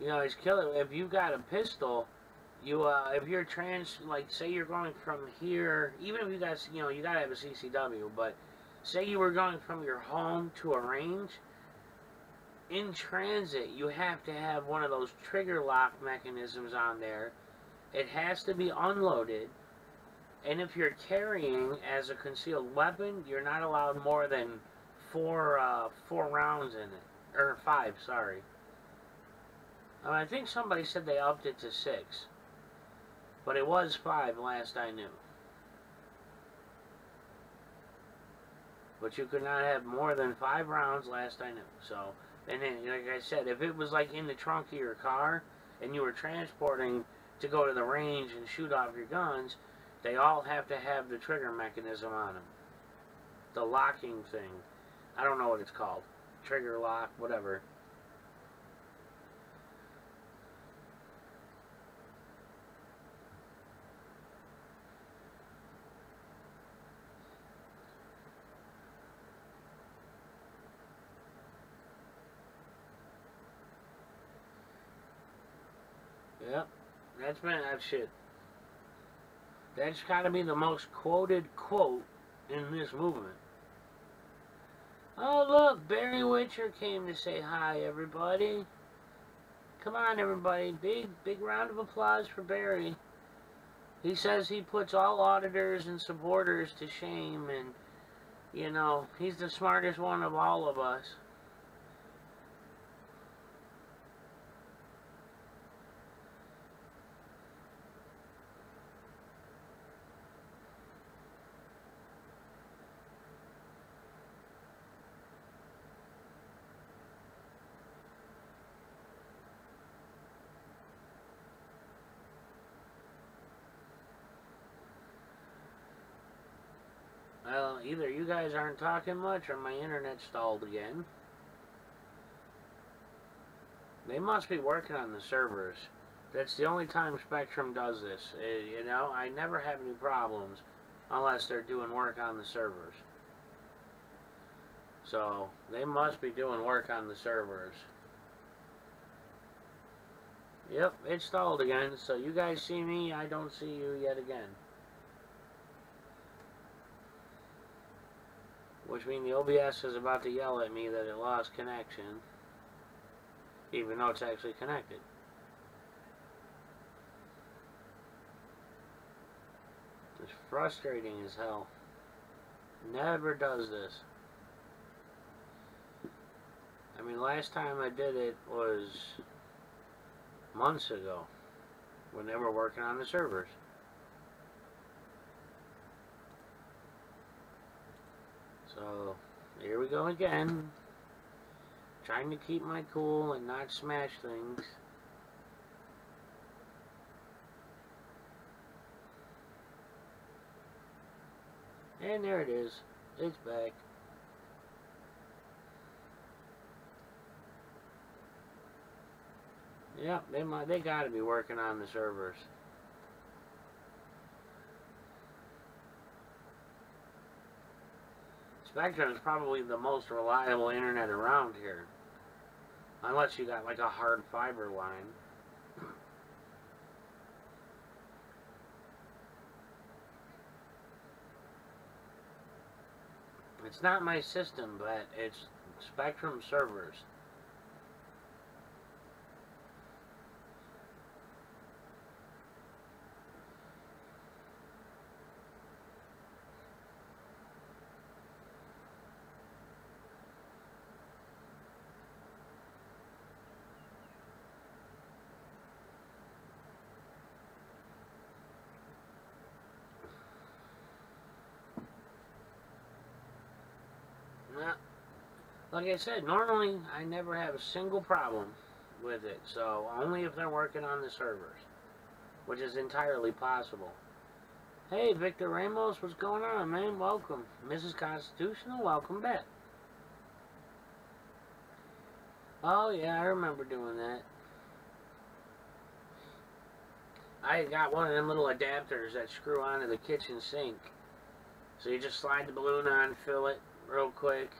You know, it's killer. If you got a pistol, you if you're like, say you're going from here, even if you got, you know, you gotta have a CCW, but say you were going from your home to a range, in transit, you have to have one of those trigger lock mechanisms on there. It has to be unloaded, and if you're carrying as a concealed weapon, you're not allowed more than four rounds in it, or 5, sorry. I think somebody said they upped it to 6, but it was 5 last I knew. But you could not have more than 5 rounds last I knew. So, and then, like I said, if it was like in the trunk of your car and you were transporting to go to the range and shoot off your guns, they all have to have the trigger mechanism on them. The locking thing. I don't know what it's called. Trigger lock, whatever. Yep, that's shit. That's gotta be the most quoted quote in this movement. Oh look, Barry Witcher came to say hi, everybody. Come on, everybody, big round of applause for Barry. He says he puts all auditors and supporters to shame, and, you know, he's the smartest one of all of us. Well, either you guys aren't talking much or my internet stalled again. They must be working on the servers. That's the only time Spectrum does this. You know, I never have any problems unless they're doing work on the servers. So, they must be doing work on the servers. Yep, it stalled again. So you guys see me, I don't see you yet again. Which means the OBS is about to yell at me that it lost connection, even though it's actually connected. It's frustrating as hell. Never does this. I mean, last time I did it was months ago, when they were working on the servers. So, here we go again. Trying to keep my cool and not smash things. And there it is. It's back. Yep, they gotta be working on the servers. Spectrum is probably the most reliable internet around here. Unless you got like a hard fiber line. It's not my system, but it's Spectrum servers. Now, like I said, normally I never have a single problem with it, so only if they're working on the servers, which is entirely possible. Hey, Victor Ramos, what's going on, man? Welcome. Mrs. Constitutional, welcome back. Oh, yeah, I remember doing that. I got one of them little adapters that screw onto the kitchen sink. So you just slide the balloon on, fill it real quick.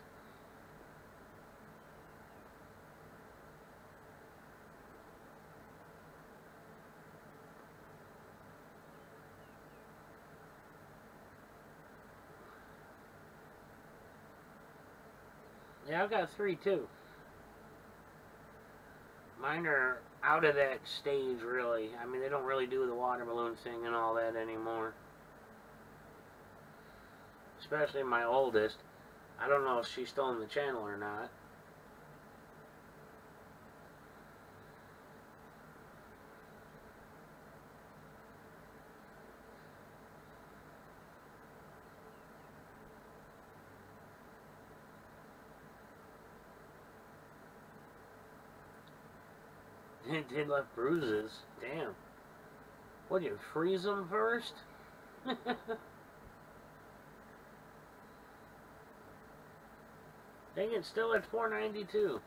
Yeah, I've got 3 too. Mine are out of that stage, really. I mean, they don't really do the water balloon thing and all that anymore. Especially my oldest. I don't know if she's still on the channel or not. It did left bruises. Damn. What, you freeze them first? Dang, it's still at 492.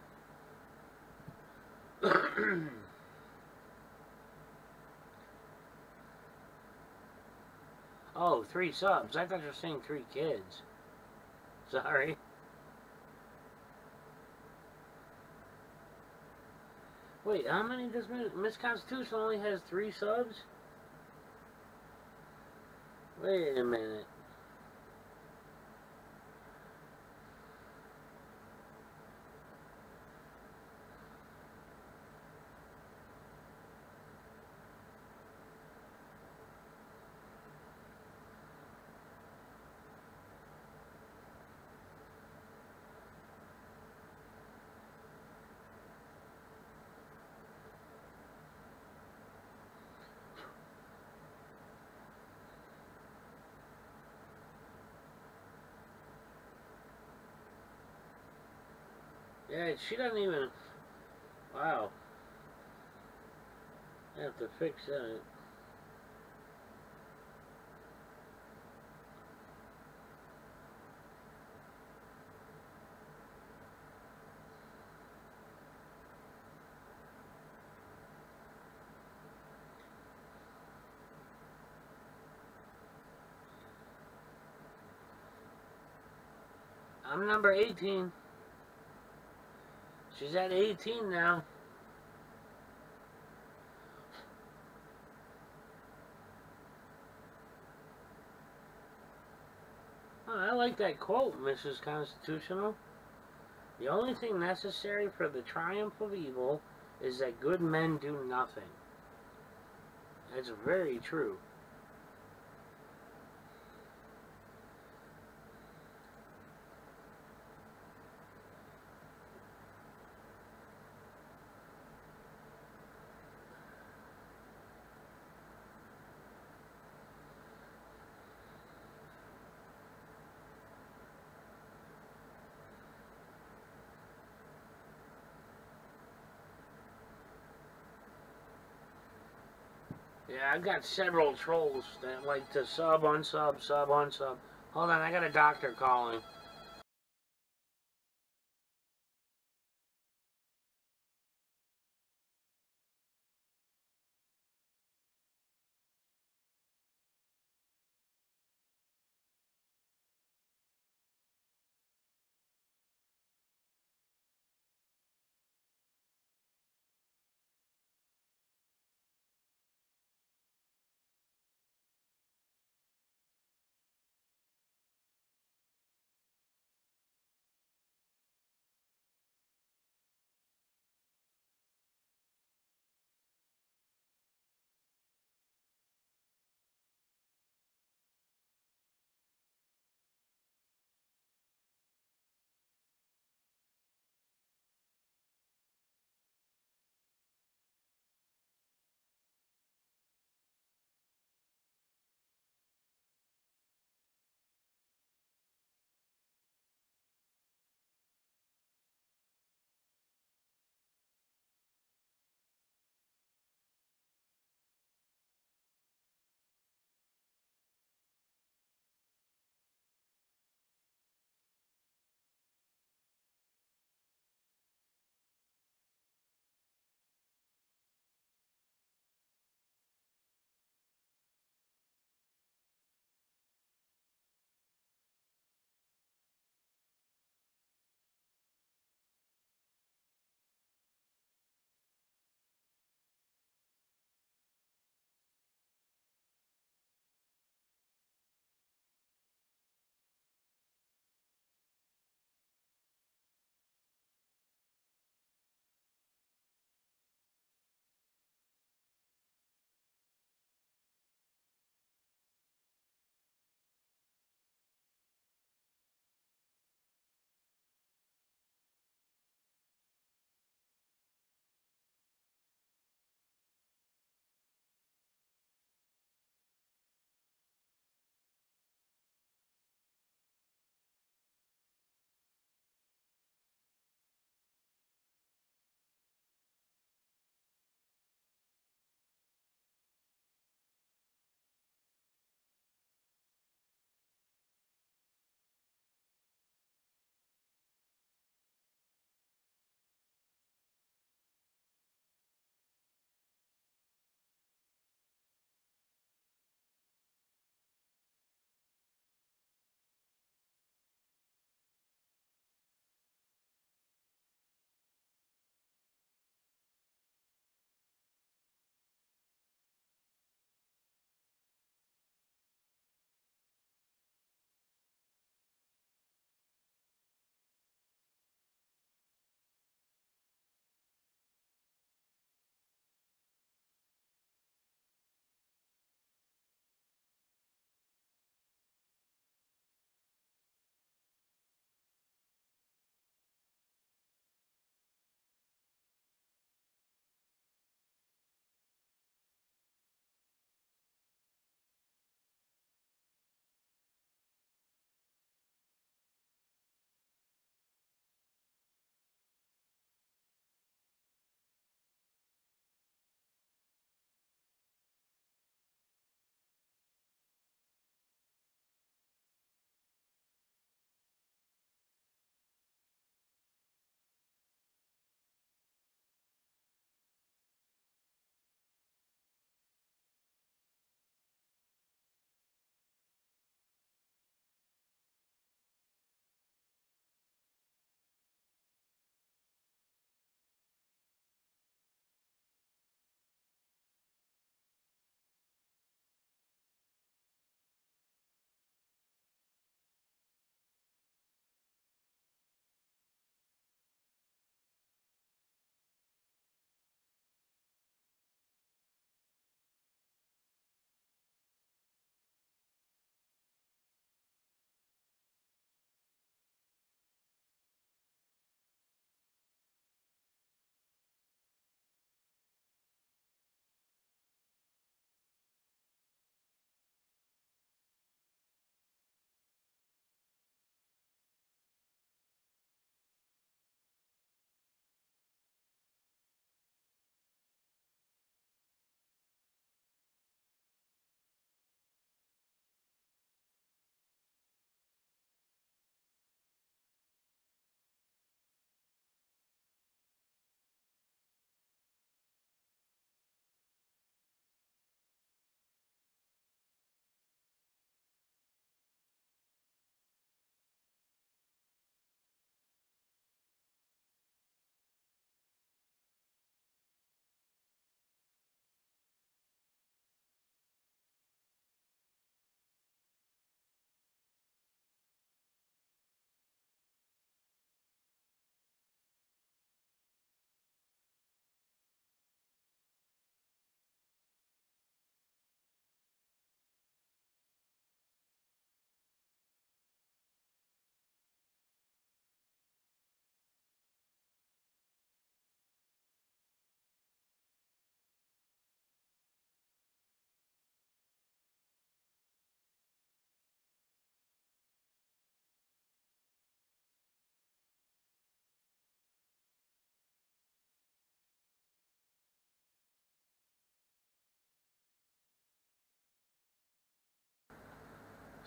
Oh, 3 subs. I thought you were saying 3 kids. Sorry. Wait, how many does Miss Constitution only has 3 subs? Wait a minute. Yeah, she doesn't even... Wow. I have to fix that. I'm number 18. She's at 18 now. Oh, I like that quote, Mrs. Constitutional. The only thing necessary for the triumph of evil is that good men do nothing. That's very true. Yeah, I've got several trolls that like to sub, unsub, sub, unsub. Hold on, I got a doctor calling.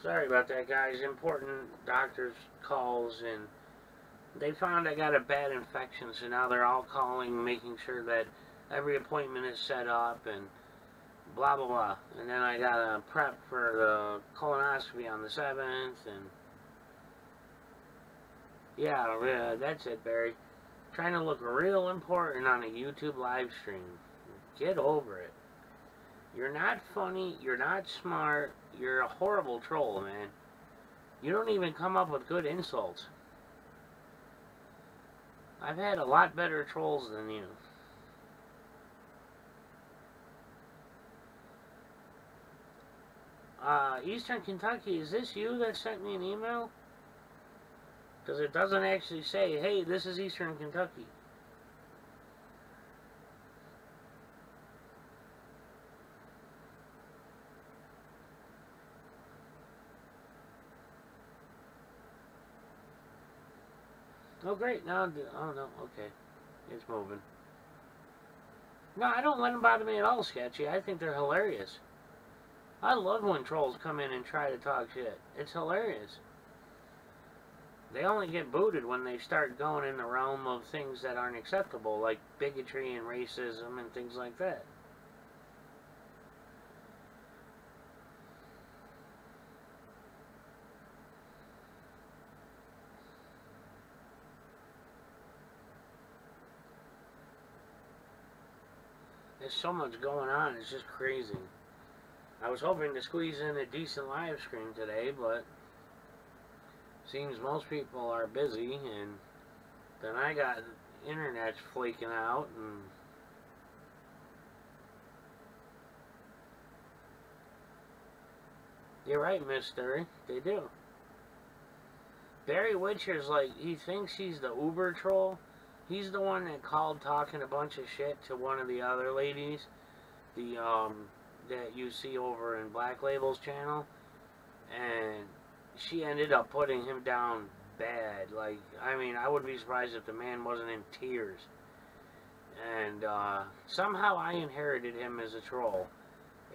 Sorry about that, guys. Important doctor's calls, and they found I got a bad infection, so now they're all calling, making sure that every appointment is set up, and blah, blah, blah. And then I got to prep for the colonoscopy on the 7th, and yeah, that's it, Barry. Trying to look real important on a YouTube live stream. Get over it. You're not funny, you're not smart, you're a horrible troll, man. You don't even come up with good insults. I've had a lot better trolls than you. Eastern Kentucky, is this you that sent me an email? Because it doesn't actually say, hey, this is Eastern Kentucky. Oh, great. Now, oh, no, okay. It's moving. No, I don't let them bother me at all, Sketchy. I think they're hilarious. I love when trolls come in and try to talk shit. It's hilarious. They only get booted when they start going in the realm of things that aren't acceptable, like bigotry and racism and things like that. There's so much going on, it's just crazy. I was hoping to squeeze in a decent live stream today, but seems most people are busy, and then I got internet flaking out, and you're right, Miss Sturry, they do. Barry Witcher's like, he thinks he's the Uber troll. He's the one that called talking a bunch of shit to one of the other ladies, that you see over in Black Label's channel, and she ended up putting him down bad. Like, I mean, I would be surprised if the man wasn't in tears. And somehow I inherited him as a troll,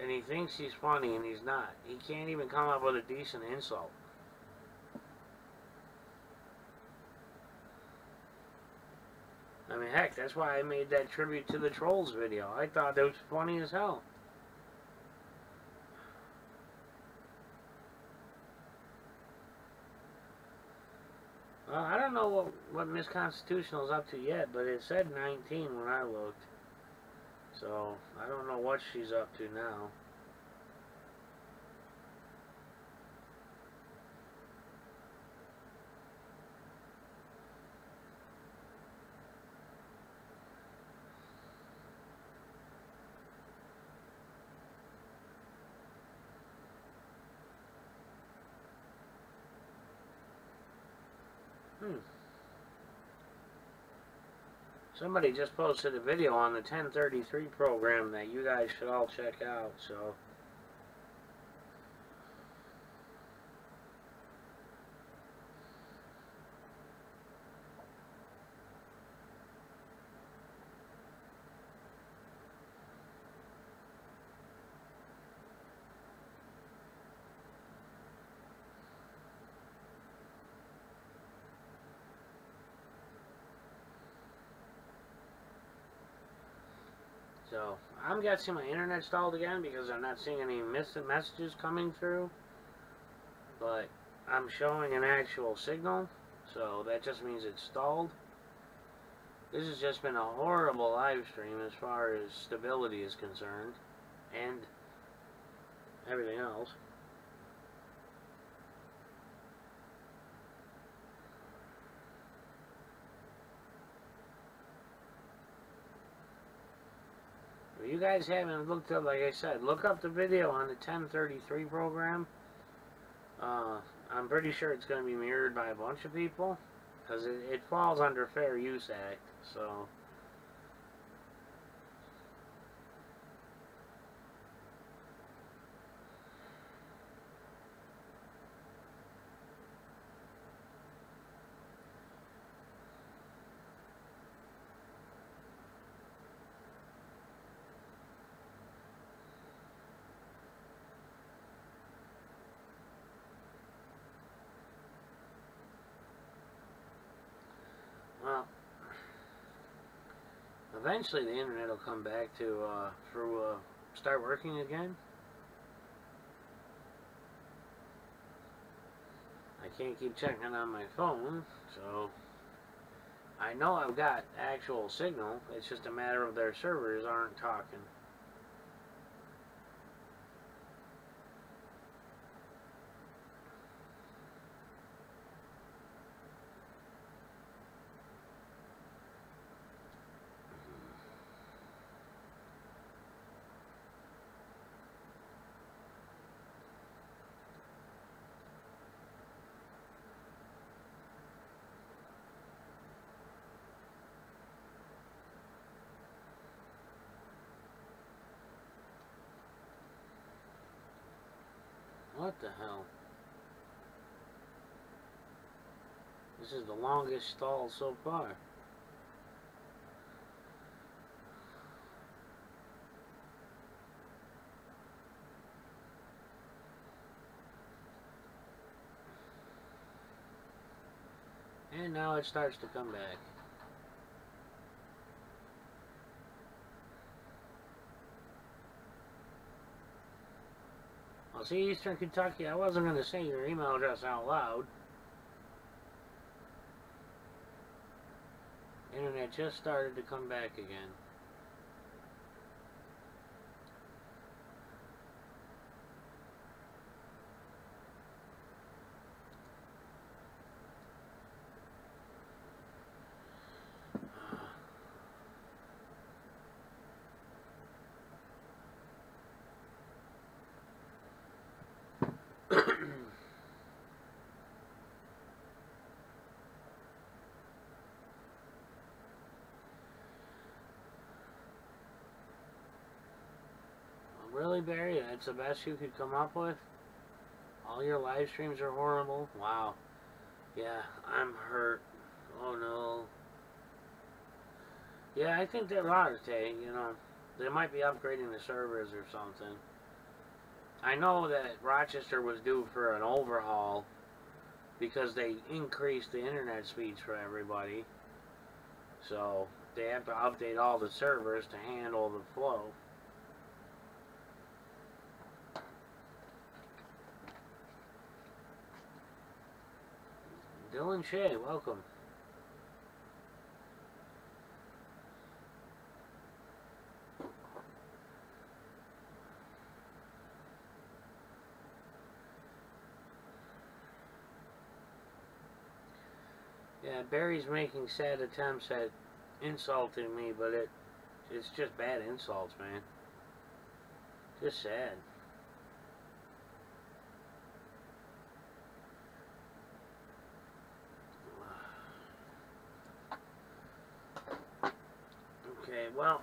and he thinks he's funny, and he's not. He can't even come up with a decent insult. I mean, heck, that's why I made that tribute to the trolls video. I thought it was funny as hell. I don't know what Miss Constitutional's up to yet, but it said 19 when I looked. So, I don't know what she's up to now. Somebody just posted a video on the 1033 program that you guys should all check out, so I'm getting my internet stalled again because I'm not seeing any messages coming through, but I'm showing an actual signal, so that just means it's stalled. This has just been a horrible live stream as far as stability is concerned, and everything else. If you guys haven't looked up, like I said, look up the video on the 1033 program. I'm pretty sure it's going to be mirrored by a bunch of people, because it falls under Fair Use Act, so Well, eventually the internet will come back to, start working again. I can't keep checking on my phone, so I know I've got actual signal. It's just a matter of their servers aren't talking. What the hell? This is the longest stall so far. And now it starts to come back. Well, see, Eastern Kentucky, I wasn't going to say your email address out loud. Internet just started to come back again. Really, Barry? That's the best you could come up with? All your live streams are horrible? Wow. Yeah, I'm hurt. Oh no. Yeah, I think they're Tay, you know. They might be upgrading the servers or something. I know that Rochester was due for an overhaul because they increased the internet speeds for everybody. So they have to update all the servers to handle the flow. Dylan Shea, welcome. Yeah, Barry's making sad attempts at insulting me, but it's just bad insults, man. Just sad. Okay, well,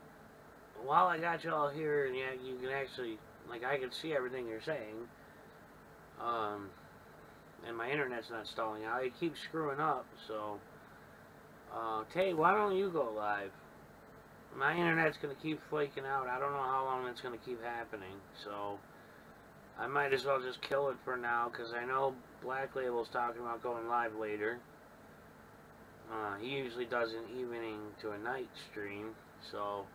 while I got you all here, and yeah, you can actually, like, I can see everything you're saying, and my internet's not stalling out. It keeps screwing up, so, Tay, why don't you go live? My internet's going to keep flaking out. I don't know how long it's going to keep happening, so I might as well just kill it for now, because I know Black Label's talking about going live later. He usually does an evening to a night stream, so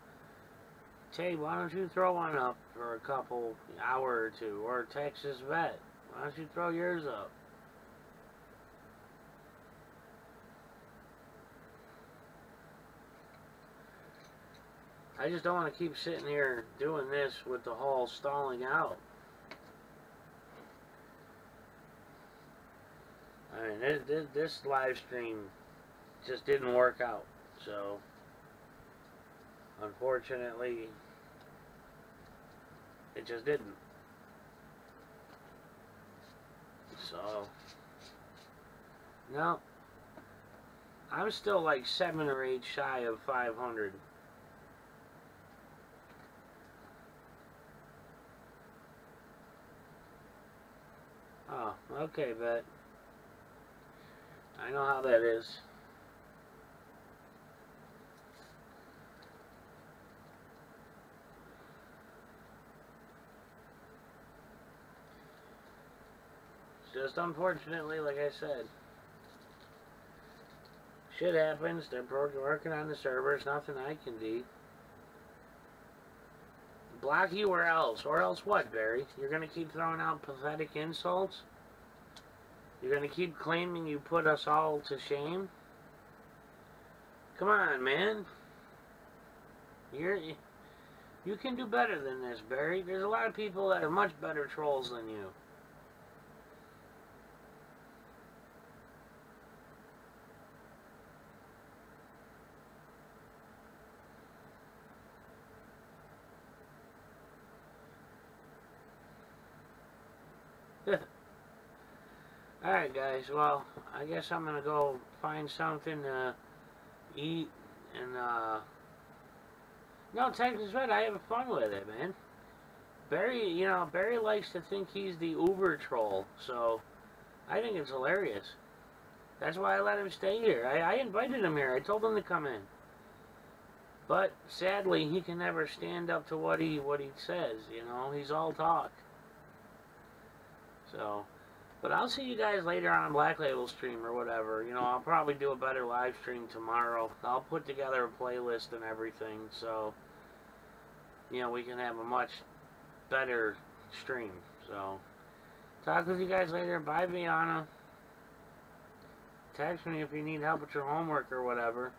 Tay, why don't you throw one up for a couple hour or two, or Texas Vet, why don't you throw yours up? I just don't want to keep sitting here doing this with the whole stalling out. I mean, this live stream just didn't work out, so unfortunately it just didn't. So no, I'm still like 7 or 8 shy of 500. Oh, okay, bet. I know how that is. Just unfortunately, like I said. Shit happens. They're working on the servers. Nothing I can do. Block you or else? Or else what, Barry? You're gonna keep throwing out pathetic insults? You're gonna keep claiming you put us all to shame? Come on, man. You can do better than this, Barry. There's a lot of people that are much better trolls than you. Alright guys, well, I guess I'm gonna go find something to eat and no, Texas Red, I have fun with it, man. Barry, you know, Barry likes to think he's the Uber troll, so I think it's hilarious. That's why I let him stay here. I invited him here. I told him to come in. But sadly, he can never stand up to what he says, you know. He's all talk. So, but I'll see you guys later on Black Label stream or whatever. You know, I'll probably do a better live stream tomorrow. I'll put together a playlist and everything, so, you know, we can have a much better stream. So, talk with you guys later. Bye, Viana. Text me if you need help with your homework or whatever.